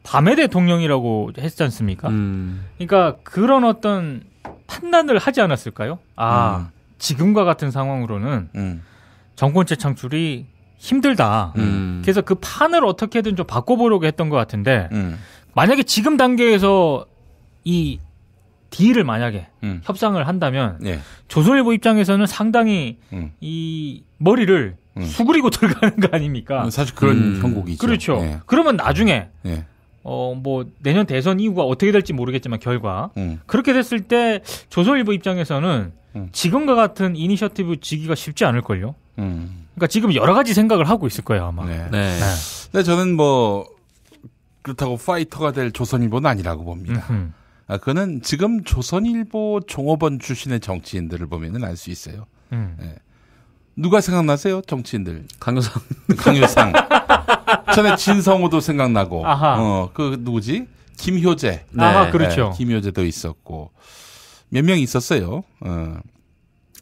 Speaker 9: 밤의 대통령이라고 했지 않습니까? 그러니까 그런 어떤 판단을 하지 않았을까요? 지금과 같은 상황으로는 정권체 창출이 힘들다. 그래서 그 판을 어떻게든 좀 바꿔보려고 했던 것 같은데 만약에 지금 단계에서 이 딜을 만약에 협상을 한다면 조선일보 입장에서는 상당히 이 머리를 수그리고 들어가는 거 아닙니까?
Speaker 2: 사실 그런 형국이죠.
Speaker 9: 그렇죠. 그러면 나중에 뭐 내년 대선 이후가 어떻게 될지 모르겠지만 결과 그렇게 됐을 때 조선일보 입장에서는 지금과 같은 이니셔티브 지기가 쉽지 않을걸요. 그러니까 지금 여러 가지 생각을 하고 있을 거예요 아마.
Speaker 2: 근데 저는 뭐 그렇다고 파이터가 될 조선일보는 아니라고 봅니다. 그거는 지금 조선일보 종업원 출신의 정치인들을 보면은 알 수 있어요. 누가 생각나세요? 정치인들. 강효상. 전에 진성호도 생각나고. 그 누구지? 김효재.
Speaker 9: 그렇죠.
Speaker 2: 김효재도 있었고. 몇 명 있었어요.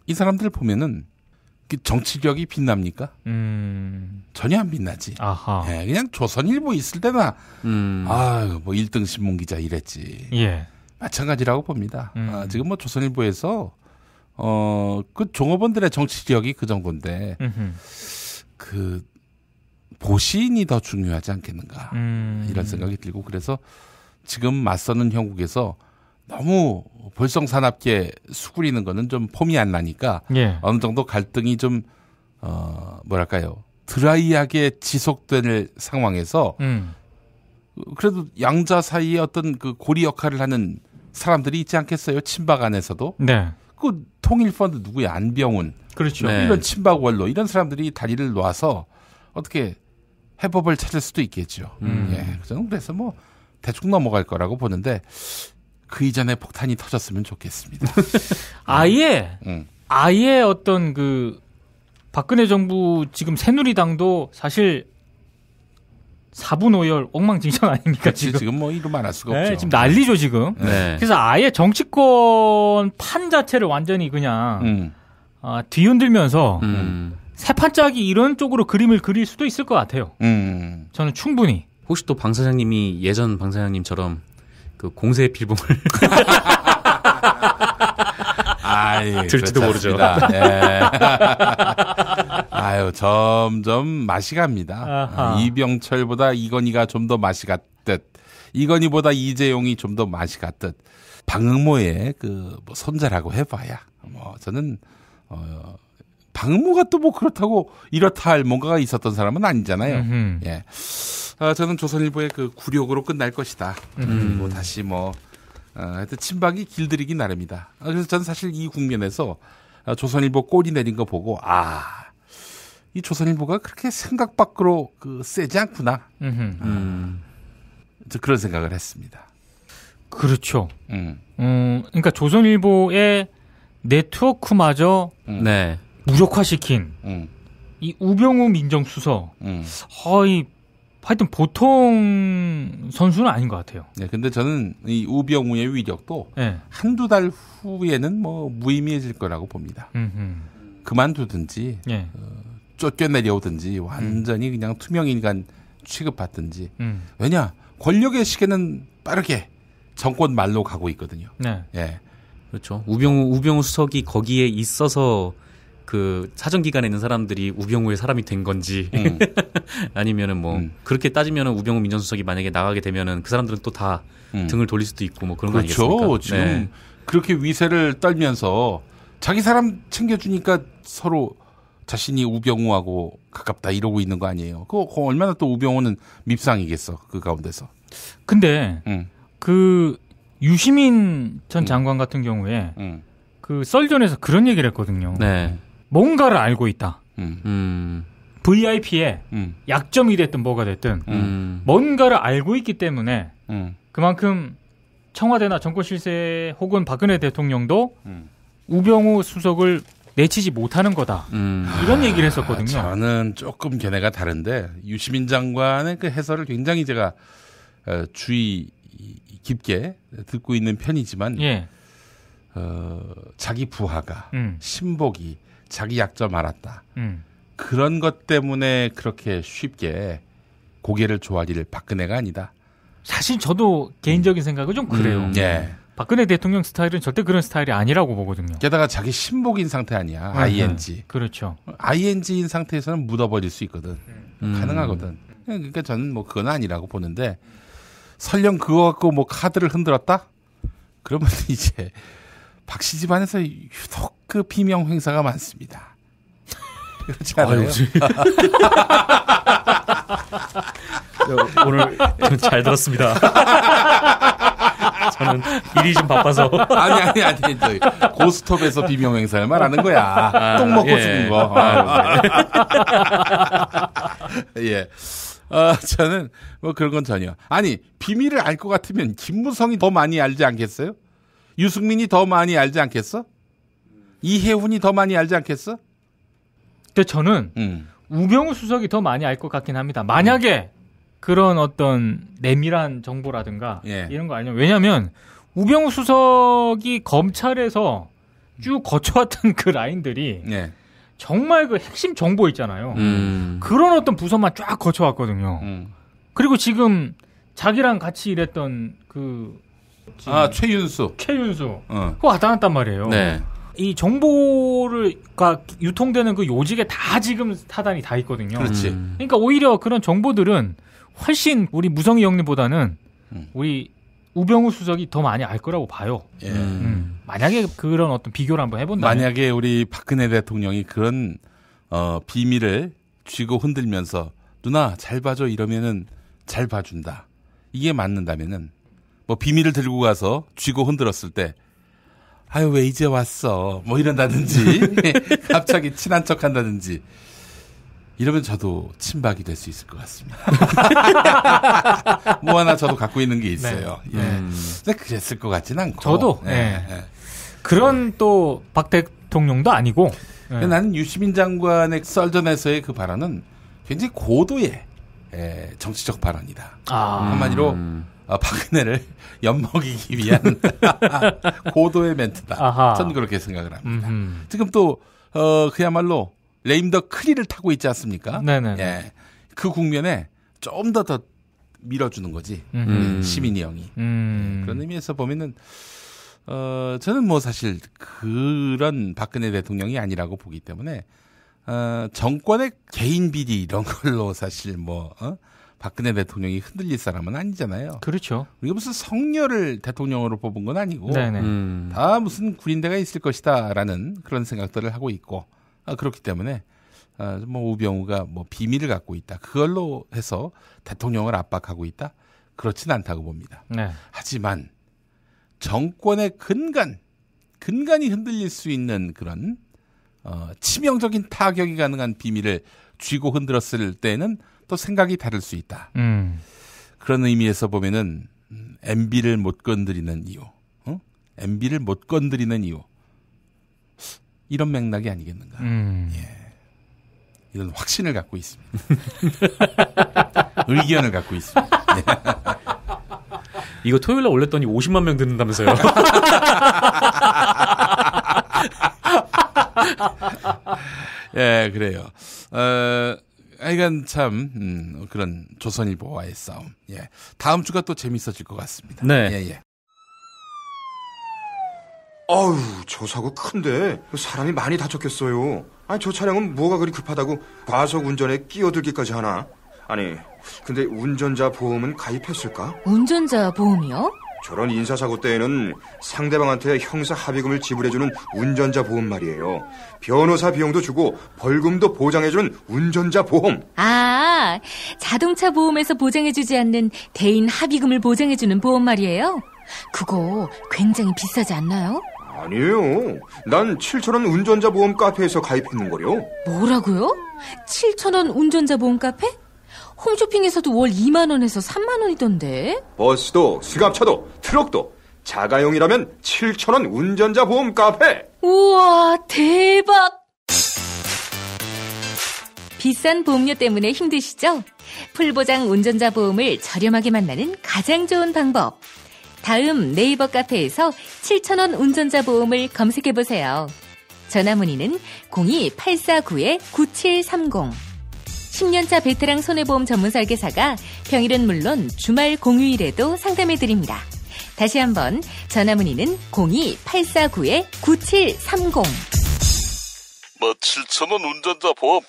Speaker 2: 이 사람들 보면은 정치력이 빛납니까? 전혀 안 빛나지. 예, 그냥 조선일보 있을 때나 뭐 1등 신문기자 이랬지.
Speaker 9: 예.
Speaker 2: 마찬가지라고 봅니다. 지금 뭐 조선일보에서 그 종업원들의 정치력이 그 정도인데 그 보신이 더 중요하지 않겠는가 이런 생각이 들고 그래서 지금 맞서는 형국에서 너무 볼성사납게 수그리는 거는 좀 폼이 안 나니까
Speaker 9: 예.
Speaker 2: 어느 정도 갈등이 좀 뭐랄까요 드라이하게 지속될 상황에서 그래도 양자 사이에 어떤 그 고리 역할을 하는 사람들이 있지 않겠어요? 친박 안에서도.
Speaker 9: 네.
Speaker 2: 그 통일펀드 누구야? 안병훈.
Speaker 9: 그렇죠.
Speaker 2: 네. 이런 친박 원로 이런 사람들이 다리를 놓아서 어떻게 해법을 찾을 수도 있겠죠. 예. 저는 그래서 뭐 대충 넘어갈 거라고 보는데 그 이전에 폭탄이 터졌으면 좋겠습니다.
Speaker 9: 아예 어떤 그 박근혜 정부 지금 새누리당도 사실 4분 5열 엉망진창 아닙니까?
Speaker 2: 지금 뭐 이루 말할 수가
Speaker 9: 네,
Speaker 2: 없죠.
Speaker 9: 지금 난리죠 지금.
Speaker 2: 네.
Speaker 9: 그래서 아예 정치권 판 자체를 완전히 그냥 뒤흔들면서 새 판짜기 이런 쪽으로 그림을 그릴 수도 있을 것 같아요. 저는 충분히.
Speaker 1: 혹시 또 방 사장님이 예전 방 사장님처럼 그 공세 필봉을 들지도 모르죠.
Speaker 2: 네. 아유, 점점 맛이 갑니다. 이병철보다 이건희가 좀 더 맛이 갔듯, 이건희보다 이재용이 좀 더 맛이 갔듯, 방응모의 그 뭐 손자라고 해봐야, 뭐 저는 방응모가 또 뭐 그렇다고 이렇다 할 뭔가가 있었던 사람은 아니잖아요. 예. 저는 조선일보의 그 굴욕으로 끝날 것이다. 뭐 다시 뭐 하여튼 친박이 길들이기 나름이다. 그래서 저는 사실 이 국면에서 조선일보 꼬리 내린 거 보고 이 조선일보가 그렇게 생각 밖으로 그 세지 않구나. 그런 생각을 했습니다.
Speaker 9: 그렇죠. 그러니까 조선일보의 네트워크마저 무력화시킨 이 우병우 민정수석. 하여튼 보통 선수는 아닌 것 같아요.
Speaker 2: 네, 근데 저는 이 우병우의 위력도 한두 달 후에는 뭐 무의미해질 거라고 봅니다. 그만두든지 쫓겨내려오든지 완전히 그냥 투명인간 취급받든지. 왜냐? 권력의 시계는 빠르게 정권 말로 가고 있거든요.
Speaker 9: 네.
Speaker 2: 예.
Speaker 1: 그렇죠. 우병우 수석이 거기에 있어서 그 사정기관에 있는 사람들이 우병우의 사람이 된 건지 아니면은 뭐 그렇게 따지면은 우병우 민정수석이 만약에 나가게 되면은 그 사람들은 또 다 등을 돌릴 수도 있고 뭐 그런 거 아니겠습니까?
Speaker 2: 그렇죠. 지금 그렇게 위세를 떨면서 자기 사람 챙겨주니까 서로 자신이 우병우하고 가깝다 이러고 있는 거 아니에요. 그거 얼마나 또 우병우는 밉상이겠어 그 가운데서.
Speaker 9: 근데 그 유시민 전 장관 같은 경우에 그 썰전에서 그런 얘기를 했거든요.
Speaker 1: 네.
Speaker 9: 뭔가를 알고 있다. VIP의 약점이 됐든 뭐가 됐든 뭔가를 알고 있기 때문에 그만큼 청와대나 정권 실세 혹은 박근혜 대통령도 우병우 수석을 내치지 못하는 거다. 이런 얘기를 했었거든요.
Speaker 2: 저는 조금 견해가 다른데 유시민 장관의 그 해설을 굉장히 제가 주의 깊게 듣고 있는 편이지만 자기 부하가 신복이 자기 약점 알았다. 그런 것 때문에 그렇게 쉽게 고개를 조아릴 박근혜가 아니다.
Speaker 9: 사실 저도 개인적인 생각은 좀 그래요. 박근혜 대통령 스타일은 절대 그런 스타일이 아니라고 보거든요.
Speaker 2: 게다가 자기 신복인 상태 아니야. ING.
Speaker 9: 그렇죠.
Speaker 2: ING인 상태에서는 묻어버릴 수 있거든. 가능하거든. 그러니까 저는 뭐 그건 아니라고 보는데 설령 그거 갖고 뭐 카드를 흔들었다? 그러면 이제 박씨 집안에서 유독 그 비명 행사가 많습니다. 그렇지 않아요?
Speaker 1: 오늘 잘 들었습니다. 저는 일이 좀 바빠서.
Speaker 2: 아니. 고스톱에서 비명 행사를 말하는 거야. 똥 먹고 죽은 거. 예. 저는 뭐 그런 건 전혀. 아니, 비밀을 알 것 같으면 김무성이 더 많이 알지 않겠어요? 유승민이 더 많이 알지 않겠어? 이혜훈이 더 많이 알지 않겠어?
Speaker 9: 근데 저는 우병우 수석이 더 많이 알 것 같긴 합니다. 만약에 그런 어떤 내밀한 정보라든가 이런 거 아니면 왜냐하면 우병우 수석이 검찰에서 쭉 거쳐왔던 그 라인들이 정말 그 핵심 정보 있잖아요. 그런 어떤 부서만 쫙 거쳐왔거든요. 그리고 지금 자기랑 같이 일했던
Speaker 2: 최윤수.
Speaker 9: 그거 왔다 갔단 말이에요.
Speaker 1: 네.
Speaker 9: 이 정보가 유통되는 그 요직에 다 지금 타단이 다 있거든요.
Speaker 2: 그렇지.
Speaker 9: 그러니까 오히려 그런 정보들은 훨씬 우리 무성희 형님보다는 우리 우병우 수석이 더 많이 알 거라고 봐요. 만약에 그런 어떤 비교를 한번 해본다면.
Speaker 2: 만약에 우리 박근혜 대통령이 그런 비밀을 쥐고 흔들면서 누나 잘 봐줘 이러면은 잘 봐준다. 이게 맞는다면은 뭐 비밀을 들고 가서 쥐고 흔들었을 때 아유 왜 이제 왔어 뭐 이런다든지 갑자기 친한 척 한다든지 이러면 저도 친박이 될 수 있을 것 같습니다. 뭐 하나 저도 갖고 있는 게 있어요. 근데 그랬을 것 같진 않고.
Speaker 9: 저도 그런 또 박 대통령도 아니고.
Speaker 2: 나는 유시민 장관의 썰전에서의 그 발언은 굉장히 고도의 정치적 발언이다. 한마디로 박근혜를 엿먹이기 위한 고도의 멘트다. 저는 그렇게 생각을 합니다. 지금 또 그야말로 레임더 크리를 타고 있지 않습니까?
Speaker 9: 네네.
Speaker 2: 그 국면에 좀 더 밀어주는 거지. 시민이 형이. 그런 의미에서 보면은 저는 뭐 사실 그런 박근혜 대통령이 아니라고 보기 때문에 정권의 개인 비리 이런 걸로 사실 박근혜 대통령이 흔들릴 사람은 아니잖아요.
Speaker 9: 그렇죠.
Speaker 2: 우리가 무슨 성녀를 대통령으로 뽑은 건 아니고
Speaker 9: 네네.
Speaker 2: 다 무슨 구린대가 있을 것이다라는 그런 생각들을 하고 있고 그렇기 때문에 우병우가 비밀을 갖고 있다. 그걸로 해서 대통령을 압박하고 있다. 그렇진 않다고 봅니다.
Speaker 9: 네.
Speaker 2: 하지만 정권의 근간이 흔들릴 수 있는 그런 치명적인 타격이 가능한 비밀을 쥐고 흔들었을 때는 또 생각이 다를 수 있다. 그런 의미에서 보면은 MB를 못 건드리는 이유, MB를 못 건드리는 이유 이런 맥락이 아니겠는가. 이런 확신을 갖고 있습니다. 의견을 갖고 있습니다. 네.
Speaker 1: 이거 토요일에 올렸더니 50만 명 듣는다면서요.
Speaker 2: 예, 그래요. 하여간 참 그런 조선일보와의 싸움. 예. 다음 주가 또 재밌어질 것 같습니다.
Speaker 1: 네.
Speaker 2: 예.
Speaker 8: 아유, 저 사고 큰데 사람이 많이 다쳤겠어요. 아니, 저 차량은 뭐가 그리 급하다고 과속 운전에 끼어들기까지 하나? 아니, 근데 운전자 보험은 가입했을까?
Speaker 6: 운전자 보험이요?
Speaker 8: 저런 인사사고 때에는 상대방한테 형사 합의금을 지불해주는 운전자 보험 말이에요. 변호사 비용도 주고 벌금도 보장해주는 운전자 보험.
Speaker 7: 아, 자동차 보험에서 보장해주지 않는 대인 합의금을 보장해주는 보험 말이에요? 그거 굉장히 비싸지 않나요?
Speaker 8: 아니에요. 난 7,000원 운전자 보험 카페에서 가입했는걸요.
Speaker 7: 뭐라고요? 7,000원 운전자 보험 카페? 홈쇼핑에서도 월 2만 원에서 3만 원이던데.
Speaker 8: 버스도 승합차도 트럭도 자가용이라면 7,000원 운전자 보험 카페.
Speaker 7: 우와, 대박. 비싼 보험료 때문에 힘드시죠? 풀보장 운전자 보험을 저렴하게 만나는 가장 좋은 방법. 다음 네이버 카페에서 7,000원 운전자 보험을 검색해보세요. 전화문의는 02-849-9730. 10년차 베테랑 손해보험 전문 설계사가 평일은 물론 주말 공휴일에도 상담해드립니다. 다시 한번 전화문의는 02-849-9730.
Speaker 2: 7,000원 운전자 보험,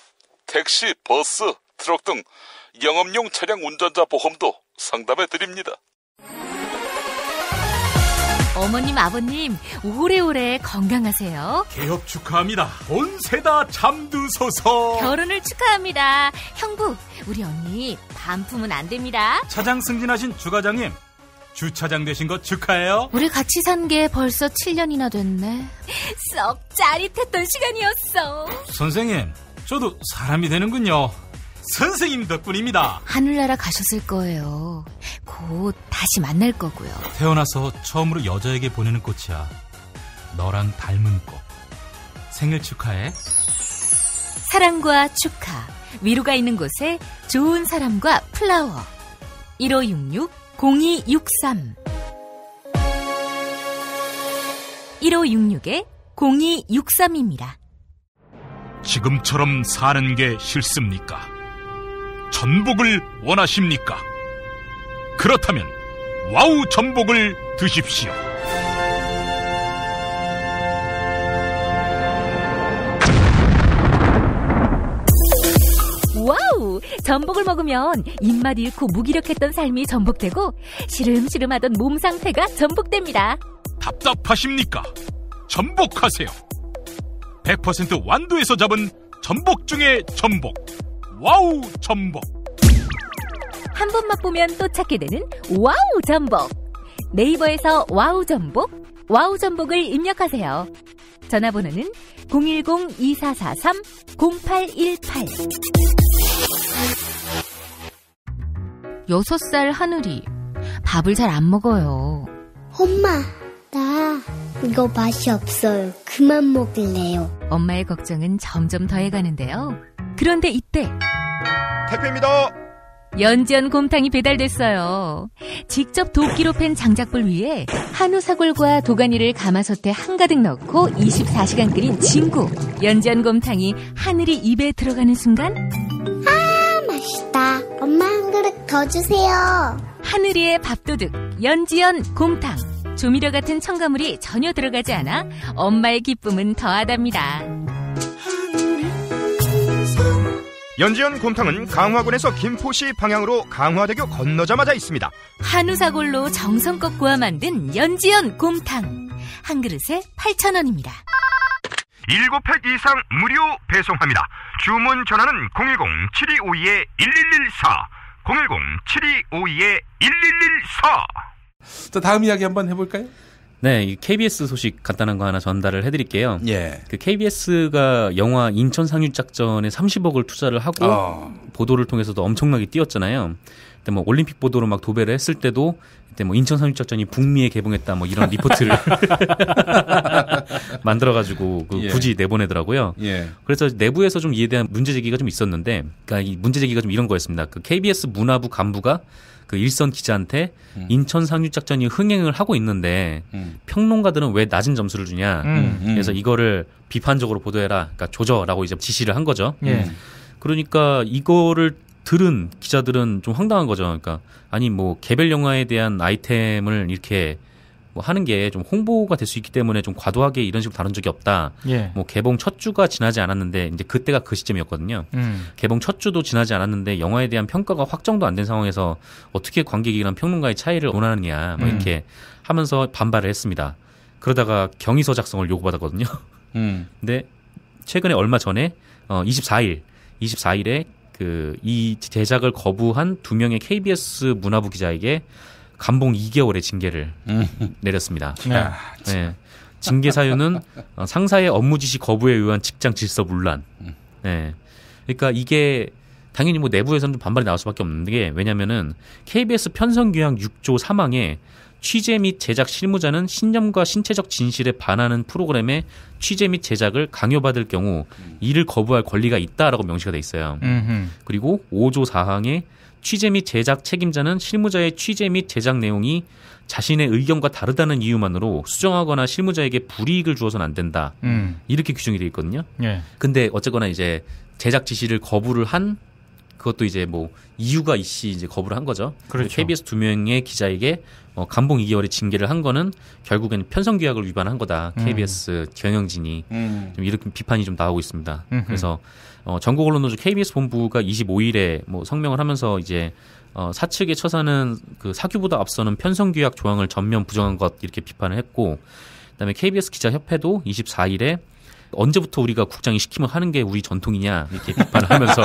Speaker 2: 택시, 버스, 트럭 등 영업용 차량 운전자 보험도 상담해드립니다.
Speaker 7: 어머님, 아버님, 오래오래 건강하세요.
Speaker 13: 개업 축하합니다. 본세다 잠드소서.
Speaker 7: 결혼을 축하합니다. 형부, 우리 언니 반품은 안 됩니다.
Speaker 13: 차장 승진하신 주과장님, 주차장 되신 거 축하해요.
Speaker 6: 우리 같이 산 게 벌써 7년이나 됐네.
Speaker 7: 썩 짜릿했던 시간이었어.
Speaker 13: 선생님, 저도 사람이 되는군요. 선생님 덕분입니다.
Speaker 6: 하늘나라 가셨을 거예요. 곧 다시 만날 거고요.
Speaker 13: 태어나서 처음으로 여자에게 보내는 꽃이야. 너랑 닮은 꽃. 생일 축하해.
Speaker 7: 사랑과 축하, 위로가 있는 곳에 좋은 사람과 플라워. 1566-0263 1566-0263입니다.
Speaker 14: 지금처럼 사는 게 싫습니까? 전복을 원하십니까? 그렇다면 와우 전복을 드십시오.
Speaker 7: 와우! 전복을 먹으면 입맛 잃고 무기력했던 삶이 전복되고 시름시름하던 몸 상태가 전복됩니다.
Speaker 14: 답답하십니까? 전복하세요. 100% 완도에서 잡은 전복 중에 전복. 와우 전복.
Speaker 7: 한 번 맛보면 또 찾게 되는 와우 전복. 네이버에서 와우 전복, 와우 전복을 입력하세요. 전화번호는 010-2443-0818. 6살 하늘이 밥을 잘 안 먹어요.
Speaker 15: 엄마, 나 이거 맛이 없어요. 그만 먹을래요.
Speaker 7: 엄마의 걱정은 점점 더해가는데요. 그런데 이때
Speaker 16: 택배입니다.
Speaker 7: 연지연 곰탕이 배달됐어요. 직접 도끼로 팬 장작불 위에 한우 사골과 도가니를 가마솥에 한가득 넣고 24시간 끓인 진구. 연지연 곰탕이 하늘이 입에 들어가는 순간
Speaker 15: 아, 맛있다. 엄마 한 그릇 더 주세요.
Speaker 7: 하늘이의 밥도둑 연지연 곰탕. 조미료 같은 첨가물이 전혀 들어가지 않아 엄마의 기쁨은 더하답니다.
Speaker 16: 연지연 곰탕은 강화군에서 김포시 방향으로 강화대교 건너자마자 있습니다.
Speaker 7: 한우 사골로 정성껏 구워 만든 연지연 곰탕. 한 그릇에 8,000원입니다.
Speaker 16: 7팩 이상 무료 배송합니다. 주문 전화는 010-7252-1114 010-7252-1114.
Speaker 2: 자, 다음 이야기 한번 해볼까요?
Speaker 1: 네, 이 KBS 소식 간단한 거 하나 전달을 해드릴게요. 예. 그 KBS가 영화 인천 상륙작전에 30억을 투자를 하고 보도를 통해서도 엄청나게 띄웠잖아요. 근데 뭐 올림픽 보도로 막 도배를 했을 때도 그때 뭐 인천 상륙작전이 북미에 개봉했다 뭐 이런 리포트를 만들어가지고 그 굳이 내보내더라고요. 예. 그래서 내부에서 좀 이에 대한 문제 제기가 좀 있었는데, 그러니까 이 문제 제기가 좀 이런 거였습니다. 그 KBS 문화부 간부가 그 일선 기자한테 인천 상륙작전이 흥행을 하고 있는데 평론가들은 왜 낮은 점수를 주냐. 그래서 이거를 비판적으로 보도해라. 그러니까 조져라고 이제 지시를 한 거죠. 그러니까 이거를 들은 기자들은 좀 황당한 거죠. 그러니까 아니 뭐 개별 영화에 대한 아이템을 이렇게 뭐 하는 게 좀 홍보가 될 수 있기 때문에 좀 과도하게 이런 식으로 다룬 적이 없다. 예. 뭐 개봉 첫 주가 지나지 않았는데 이제 그때가 그 시점이었거든요. 개봉 첫 주도 지나지 않았는데 영화에 대한 평가가 확정도 안 된 상황에서 어떻게 관객이랑 평론가의 차이를 원하느냐 뭐 이렇게 하면서 반발을 했습니다. 그러다가 경위서 작성을 요구받았거든요. 근데 최근에 얼마 전에 24일에 그 이 제작을 거부한 2명의 KBS 문화부 기자에게 감봉 2개월의 징계를 내렸습니다. 네. 징계 사유는 상사의 업무 지시 거부에 의한 직장 질서 문란. 네. 그러니까 이게 당연히 뭐 내부에서는 좀 반발이 나올 수밖에 없는 게, 왜냐면은 KBS 편성규약 6조 3항에 취재 및 제작 실무자는 신념과 신체적 진실에 반하는 프로그램의 취재 및 제작을 강요받을 경우 이를 거부할 권리가 있다라고 명시가 돼 있어요. 그리고 5조 4항에 취재 및 제작 책임자는 실무자의 취재 및 제작 내용이 자신의 의견과 다르다는 이유만으로 수정하거나 실무자에게 불이익을 주어서는 안 된다. 이렇게 규정이 돼 있거든요. 예. 근데 어쨌거나 이제 제작 지시를 거부를 한, 그것도 이제 뭐 이유가 있이 이제 거부를 한 거죠. 그렇죠. KBS 2명의 기자에게 감봉 2개월의 징계를 한 거는 결국에는 편성규약을 위반한 거다. KBS 경영진이 좀 이렇게 비판이 좀 나오고 있습니다. 그래서 전국언론노조 KBS 본부가 25일에 뭐 성명을 하면서 이제 사측의 처사는 그 사규보다 앞서는 편성규약 조항을 전면 부정한 것, 이렇게 비판을 했고, 그다음에 KBS 기자협회도 24일에 언제부터 우리가 국장이 시키면 하는 게 우리 전통이냐, 이렇게 비판을 하면서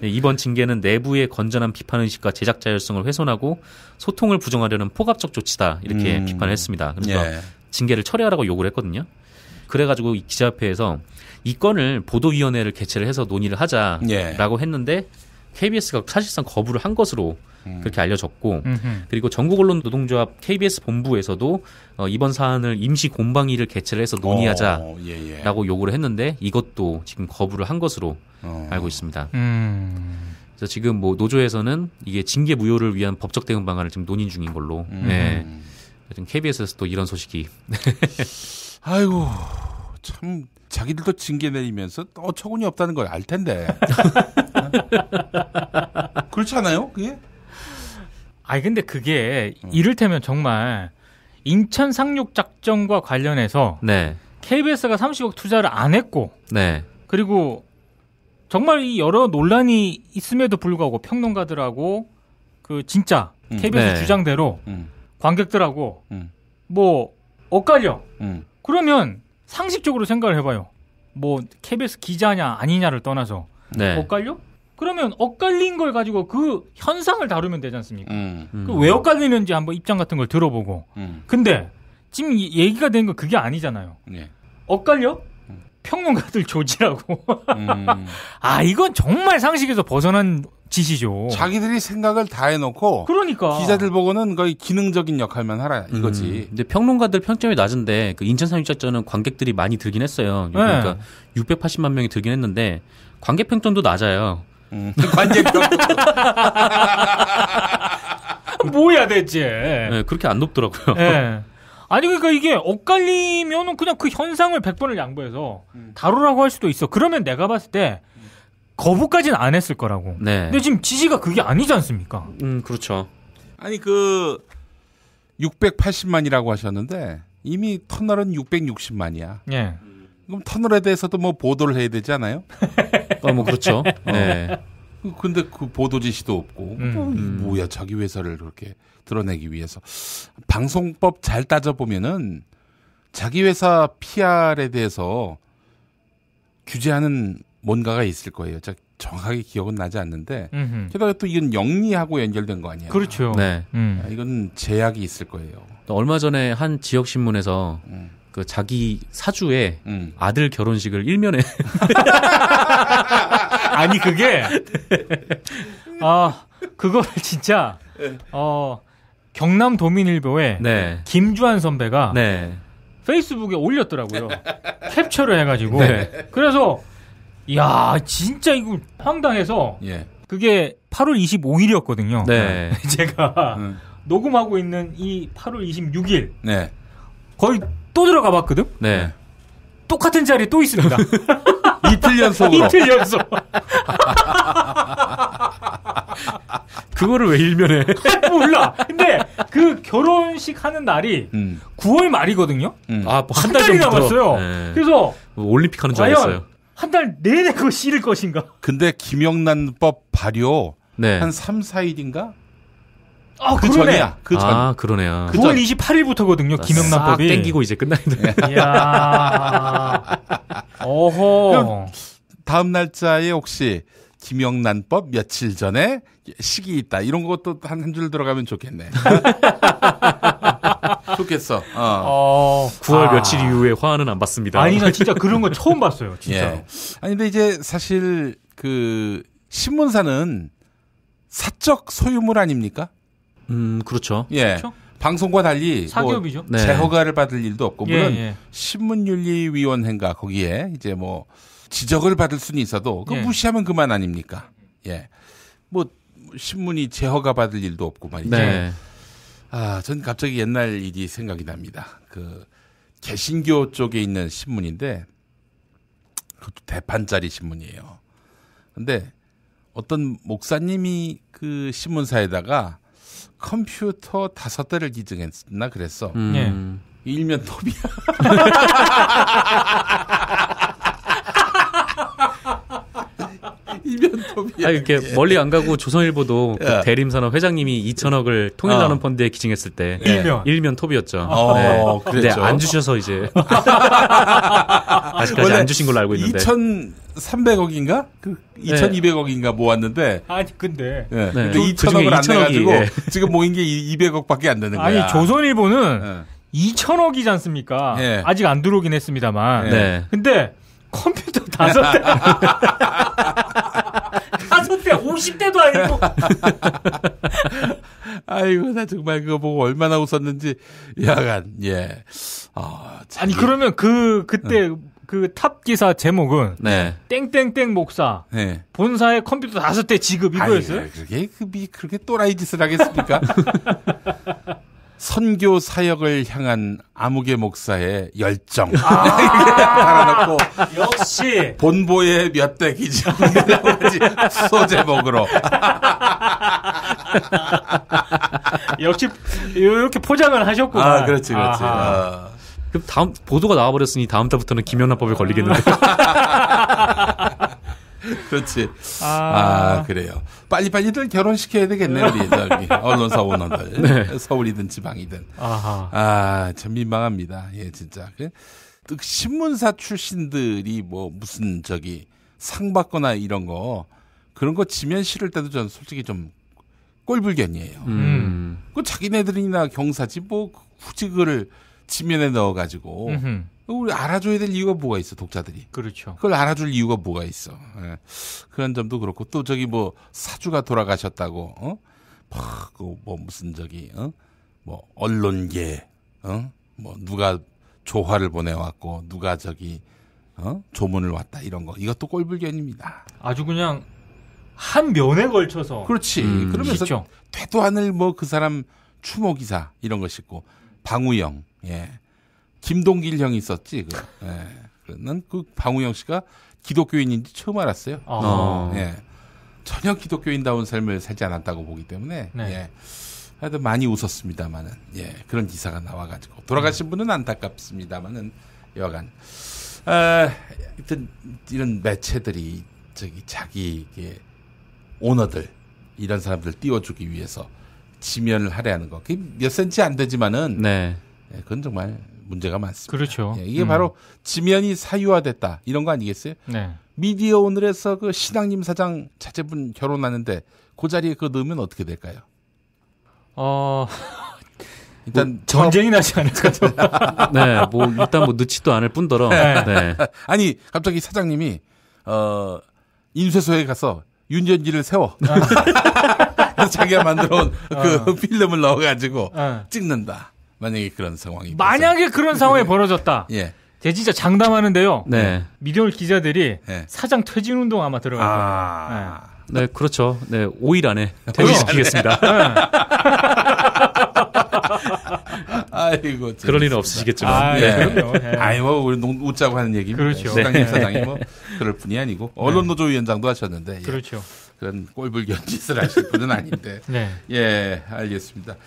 Speaker 1: 네, 이번 징계는 내부의 건전한 비판의식과 제작 자율성을 훼손하고 소통을 부정하려는 포괄적 조치다, 이렇게 비판을 했습니다. 그러니까 징계를 철회하라고 요구를 했거든요. 그래가지고 이 기자협회에서 이 건을 보도위원회를 개최를 해서 논의를 하자라고 했는데 KBS가 사실상 거부를 한 것으로 그렇게 알려졌고, 그리고 전국언론노동조합 KBS 본부에서도 이번 사안을 임시 공방위를 개최를 해서 논의하자라고 요구를 했는데 이것도 지금 거부를 한 것으로 알고 있습니다. 그래서 지금 뭐 노조에서는 이게 징계 무효를 위한 법적 대응 방안을 지금 논의 중인 걸로 KBS에서 또 이런 소식이.
Speaker 2: 아이고, 참, 자기들도 징계 내리면서 또 어처구니 없다는 걸 알 텐데. 그렇지 않아요? 그게?
Speaker 9: 아니, 근데 그게 이를테면 정말 인천 상륙 작전과 관련해서
Speaker 1: 네.
Speaker 9: KBS가 30억 투자를 안 했고,
Speaker 1: 네.
Speaker 9: 그리고 정말 이 여러 논란이 있음에도 불구하고 평론가들하고 그 진짜 KBS
Speaker 1: 네.
Speaker 9: 주장대로 관객들하고 뭐 엇갈려. 그러면 상식적으로 생각을 해봐요. 뭐 KBS 기자냐 아니냐를 떠나서
Speaker 1: 네.
Speaker 9: 엇갈려? 그러면 엇갈린 걸 가지고 그 현상을 다루면 되지 않습니까? 그 왜 엇갈리는지 한번 입장 같은 걸 들어보고. 근데 지금 얘기가 된 건 그게 아니잖아요.
Speaker 2: 네.
Speaker 9: 엇갈려? 평론가들 조지라고. 아, 이건 정말 상식에서 벗어난 짓이죠.
Speaker 2: 자기들이 생각을 다 해놓고.
Speaker 9: 그러니까.
Speaker 2: 기자들 보고는 거의 기능적인 역할만 하라 이거지.
Speaker 1: 근데 평론가들 평점이 낮은데 그 인천 상륙작전은 관객들이 많이 들긴 했어요. 그러니까 680만 명이 들긴 했는데 관객 평점도 낮아요.
Speaker 2: 관객 평점.
Speaker 9: 뭐야 대체.
Speaker 1: 네, 그렇게 안 높더라고요.
Speaker 9: 네. 아니 그러니까 이게 엇갈리면은 그냥 그 현상을 100번을 양보해서 다루라고 할 수도 있어. 그러면 내가 봤을 때 거부까지는 안 했을 거라고.
Speaker 1: 네.
Speaker 9: 근데 지금 지지가 그게 아니지 않습니까?
Speaker 1: 그렇죠.
Speaker 2: 아니 680만이라고 하셨는데 이미 터널은 660만이야.
Speaker 9: 예.
Speaker 2: 그럼 터널에 대해서도 뭐 보도를 해야 되지 않아요?
Speaker 1: 뭐 그렇죠. 네.
Speaker 2: 근데 그 보도 지시도 없고 뭐야 자기 회사를 그렇게 드러내기 위해서 방송법 잘 따져보면은 자기 회사 PR에 대해서 규제하는 뭔가가 있을 거예요. 정확하게 기억은 나지 않는데 게다가 또 이건 영리하고 연결된 거 아니에요.
Speaker 9: 그렇죠.
Speaker 1: 네.
Speaker 2: 이건 제약이 있을 거예요.
Speaker 1: 얼마 전에 한 지역 신문에서 그 자기 사주에 아들 결혼식을 일면에
Speaker 9: 아니 그게 그거를 진짜 경남 도민일보에
Speaker 1: 네.
Speaker 9: 김주한 선배가
Speaker 1: 네.
Speaker 9: 페이스북에 올렸더라고요. 캡처를 해가지고. 네. 그래서 야 진짜 이거 황당해서 그게 8월 25일이었거든요.
Speaker 1: 네.
Speaker 9: 제가 녹음하고 있는 이 8월 26일 거의 또 들어가 봤거든.
Speaker 1: 네.
Speaker 9: 똑같은 자리에 또 있습니다.
Speaker 2: 이틀 연속으로.
Speaker 9: 이틀 연속.
Speaker 1: 그거를 왜 일면에?
Speaker 9: 몰라. 근데 그 결혼식 하는 날이 9월 말이거든요.
Speaker 1: 아, 뭐
Speaker 9: 한 달이 남았어요.
Speaker 1: 네.
Speaker 9: 그래서
Speaker 1: 뭐 올림픽 하는 줄 알았어요.
Speaker 9: 한 달 내내 그거 실을 것인가?
Speaker 2: 근데 김영란법 발효
Speaker 1: 네.
Speaker 2: 한 3, 4일인가?
Speaker 9: 그 전이야.
Speaker 2: 그 전.
Speaker 1: 아, 그러네요.
Speaker 9: 9월 28일부터거든요. 김영란법이.
Speaker 1: 싹 땡기고 이제 끝나는데.
Speaker 9: 이야. 어허.
Speaker 2: 다음 날짜에 혹시 김영란법 며칠 전에 시기 있다. 이런 것도 한 줄 들어가면 좋겠네. 좋겠어.
Speaker 1: 9월 며칠 이후에 화환은 안 받습니다.
Speaker 9: 아니, 나 진짜 그런 거 처음 봤어요. 진짜.
Speaker 2: 예. 아니, 근데 이제 사실 그 신문사는 사적 소유물 아닙니까?
Speaker 1: 그렇죠.
Speaker 2: 예.
Speaker 9: 그렇죠?
Speaker 2: 방송과 달리
Speaker 9: 사기업이죠.
Speaker 2: 뭐 재허가를 받을 일도 없고 물론
Speaker 9: 예.
Speaker 2: 신문윤리위원회인가 거기에 이제 뭐 지적을 받을 수는 있어도 그 무시하면 그만 아닙니까? 예. 뭐 신문이 재허가 받을 일도 없고 말이죠.
Speaker 1: 네.
Speaker 2: 전 갑자기 옛날 일이 생각이 납니다. 그 개신교 쪽에 있는 신문인데 그것도 대판짜리 신문이에요. 근데 어떤 목사님이 그 신문사에다가 컴퓨터 5대를 기증했나 그랬어. 일면 톱이야. 일면 톱이야.
Speaker 1: 아 이렇게 멀리 안 가고 조선일보도 그 대림산업 회장님이 2천억을 통일나눔 펀드에 기증했을 때 일면 톱이었죠. 네. 근데 안 주셔서 이제 아직까지 안 주신 걸로 알고 있는데
Speaker 2: 2,300억인가? 2,200억인가 모았는데
Speaker 9: 아니 근데
Speaker 2: 근데 2,000억을 안 내가지고 지금 모인 게 200억밖에 안 되는 거야.
Speaker 9: 아니 조선일보는 2,000억이지 않습니까? 아직 안 들어오긴 했습니다만. 근데 컴퓨터 5대 5대 50대도 아니고.
Speaker 2: 아이고 나 정말 그거 보고 얼마나 웃었는지 야간
Speaker 9: 아니 그러면 그때 그 탑 기사 제목은 땡땡땡 목사 본사에 컴퓨터 5대 지급 이거였어요?
Speaker 2: 그렇게 또라이 짓을 하겠습니까? 선교 사역을 향한 아무개 목사의 열정. 달아놓고
Speaker 9: 역시
Speaker 2: 본보의 몇 대 기준 수소 제목으로.
Speaker 9: 역시 이렇게 포장을 하셨구나.
Speaker 2: 그렇지.
Speaker 1: 그럼 다음 보도가 나와버렸으니 다음 달부터는 김연아법에 걸리겠는데.
Speaker 2: 그렇지. 그래요. 빨리빨리들 결혼시켜야 되겠네, 우리 저기 언론사 오너들. 네. 서울이든 지방이든. 참 민망합니다. 예, 진짜. 신문사 출신들이 뭐 무슨 저기 상 받거나 이런 거 그런 거 지면 싫을 때도 전 솔직히 좀 꼴불견이에요. 그 자기네들이나 경사지 뭐 굳이 그걸 지면에 넣어가지고. 우리 알아줘야 될 이유가 뭐가 있어, 독자들이.
Speaker 9: 그렇죠.
Speaker 2: 그걸 알아줄 이유가 뭐가 있어. 예. 그런 점도 그렇고, 또 저기 뭐, 사주가 돌아가셨다고, 뭐 무슨 저기, 뭐, 언론계, 뭐, 누가 조화를 보내왔고, 누가 저기, 조문을 왔다, 이런 거. 이것도 꼴불견입니다.
Speaker 9: 아주 그냥, 한 면에 걸쳐서.
Speaker 2: 그렇지. 그러면서,
Speaker 9: 쉽죠.
Speaker 2: 되도 않을 뭐 그 사람 추모기사, 이런 거 싣고, 방우영, 예. 김동길 형이 있었지. 난 그 방우영 씨가 기독교인인지 처음 알았어요. 예. 전혀 기독교인다운 삶을 살지 않았다고 보기 때문에 예. 하여튼 많이 웃었습니다만은 예. 그런 기사가 나와가지고 돌아가신 분은 안타깝습니다만은 여하간 하여튼 이런 매체들이 저기 자기 오너들 이런 사람들 띄워주기 위해서 지면을 할애하는 거. 그게 몇 센치 안 되지만은 예, 그건 정말 문제가 많습니다.
Speaker 9: 그렇죠.
Speaker 2: 예, 이게 바로 지면이 사유화됐다 이런 거 아니겠어요?
Speaker 9: 네.
Speaker 2: 미디어 오늘에서 그 신앙님 사장 자제분 결혼하는데 그 자리에 그거 넣으면 어떻게 될까요? 일단
Speaker 9: 뭐 전쟁이 나지 않을까요?
Speaker 1: 네, 뭐 일단 뭐 넣지도 않을 뿐더러. 네.
Speaker 2: 아니 갑자기 사장님이 인쇄소에 가서 윤전지를 세워. 그래서 자기가 만들어온 그 필름을 넣어가지고 찍는다. 만약에 그런 상황이
Speaker 9: 그런 상황이 벌어졌다.
Speaker 2: 예.
Speaker 9: 제가 진짜 장담하는데요.
Speaker 1: 네.
Speaker 9: 미디어올 기자들이 사장 퇴진 운동 아마 들어갈 거예요.
Speaker 1: 네, 그렇죠. 네, 5일 안에 퇴진시키겠습니다.
Speaker 2: 아이고.
Speaker 1: 그럴 일은 없으시겠지만.
Speaker 9: 그럼요.
Speaker 2: 아이, 뭐, 우리 웃자고 하는 얘기입니다.
Speaker 9: 그렇죠.
Speaker 2: 시장님 사장이 뭐, 그럴 뿐이 아니고, 언론노조위원장도 하셨는데.
Speaker 9: 그렇죠.
Speaker 2: 예. 그런 꼴불견 짓을 하실 분은 아닌데.
Speaker 9: 네.
Speaker 2: 예, 알겠습니다.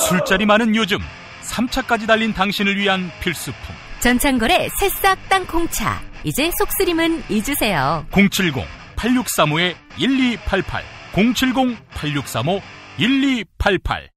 Speaker 14: 술자리 많은 요즘 3차까지 달린 당신을 위한 필수품
Speaker 7: 전창걸의 새싹 땅콩차. 이제 속쓰림은 잊으세요.
Speaker 14: 070-8635-1288 070-8635-1288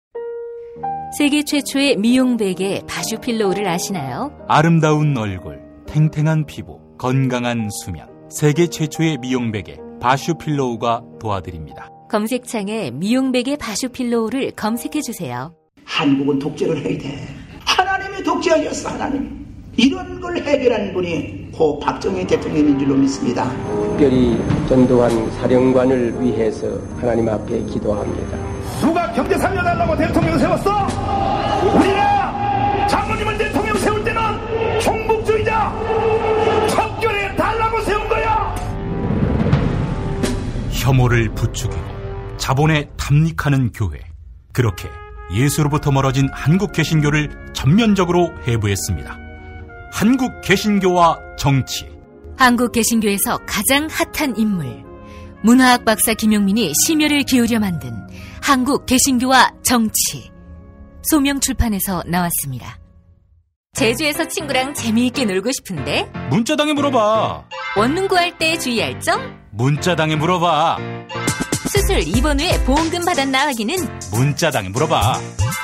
Speaker 7: 세계 최초의 미용 베개 바슈필로우를 아시나요?
Speaker 13: 아름다운 얼굴, 탱탱한 피부, 건강한 수면. 세계 최초의 미용 베개 바슈필로우가 도와드립니다.
Speaker 7: 검색창에 미용 베개 바슈필로우를 검색해주세요.
Speaker 17: 한국은 독재를 해야 돼. 하나님이 독재하셨어, 하나님. 이런 걸 해결하는 분이 고 박정희 대통령인 줄로 믿습니다.
Speaker 18: 특별히 전두환 사령관을 위해서 하나님 앞에 기도합니다.
Speaker 17: 누가 경제 살려달라고 대통령 세웠어? 우리가 장모님을 대통령 세울 때는 종북주의자 척결해 달라고 세운 거야.
Speaker 13: 혐오를 부추기고 자본에 탐닉하는 교회. 그렇게 예수로부터 멀어진 한국 개신교를 전면적으로 해부했습니다. 한국 개신교와 정치.
Speaker 7: 한국 개신교에서 가장 핫한 인물. 문화학 박사 김용민이 심혈을 기울여 만든 한국 개신교와 정치. 소명출판에서 나왔습니다. 제주에서 친구랑 재미있게 놀고 싶은데
Speaker 13: 문자당에 물어봐.
Speaker 7: 원룸 구할 때 주의할 점?
Speaker 13: 문자당에 물어봐.
Speaker 7: 수술 입원 후에 보험금 받았나 확인은?
Speaker 13: 문자당에 물어봐.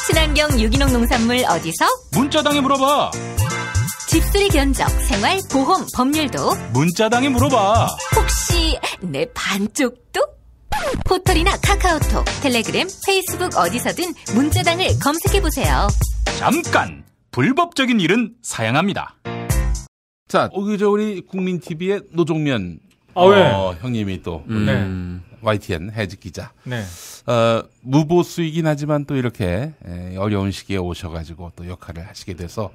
Speaker 7: 친환경 유기농 농산물 어디서?
Speaker 13: 문자당에 물어봐.
Speaker 7: 집수리 견적, 생활, 보험, 법률도
Speaker 13: 문자당에 물어봐.
Speaker 7: 혹시 내 반쪽도? 포털이나 카카오톡, 텔레그램, 페이스북 어디서든 문자당을 검색해보세요.
Speaker 13: 잠깐! 불법적인 일은 사양합니다.
Speaker 2: 자, 우리 국민TV의 노종면 형님이 또 YTN 해직 기자.
Speaker 9: 네.
Speaker 2: 무보수이긴 하지만 또 이렇게 어려운 시기에 오셔가지고 또 역할을 하시게 돼서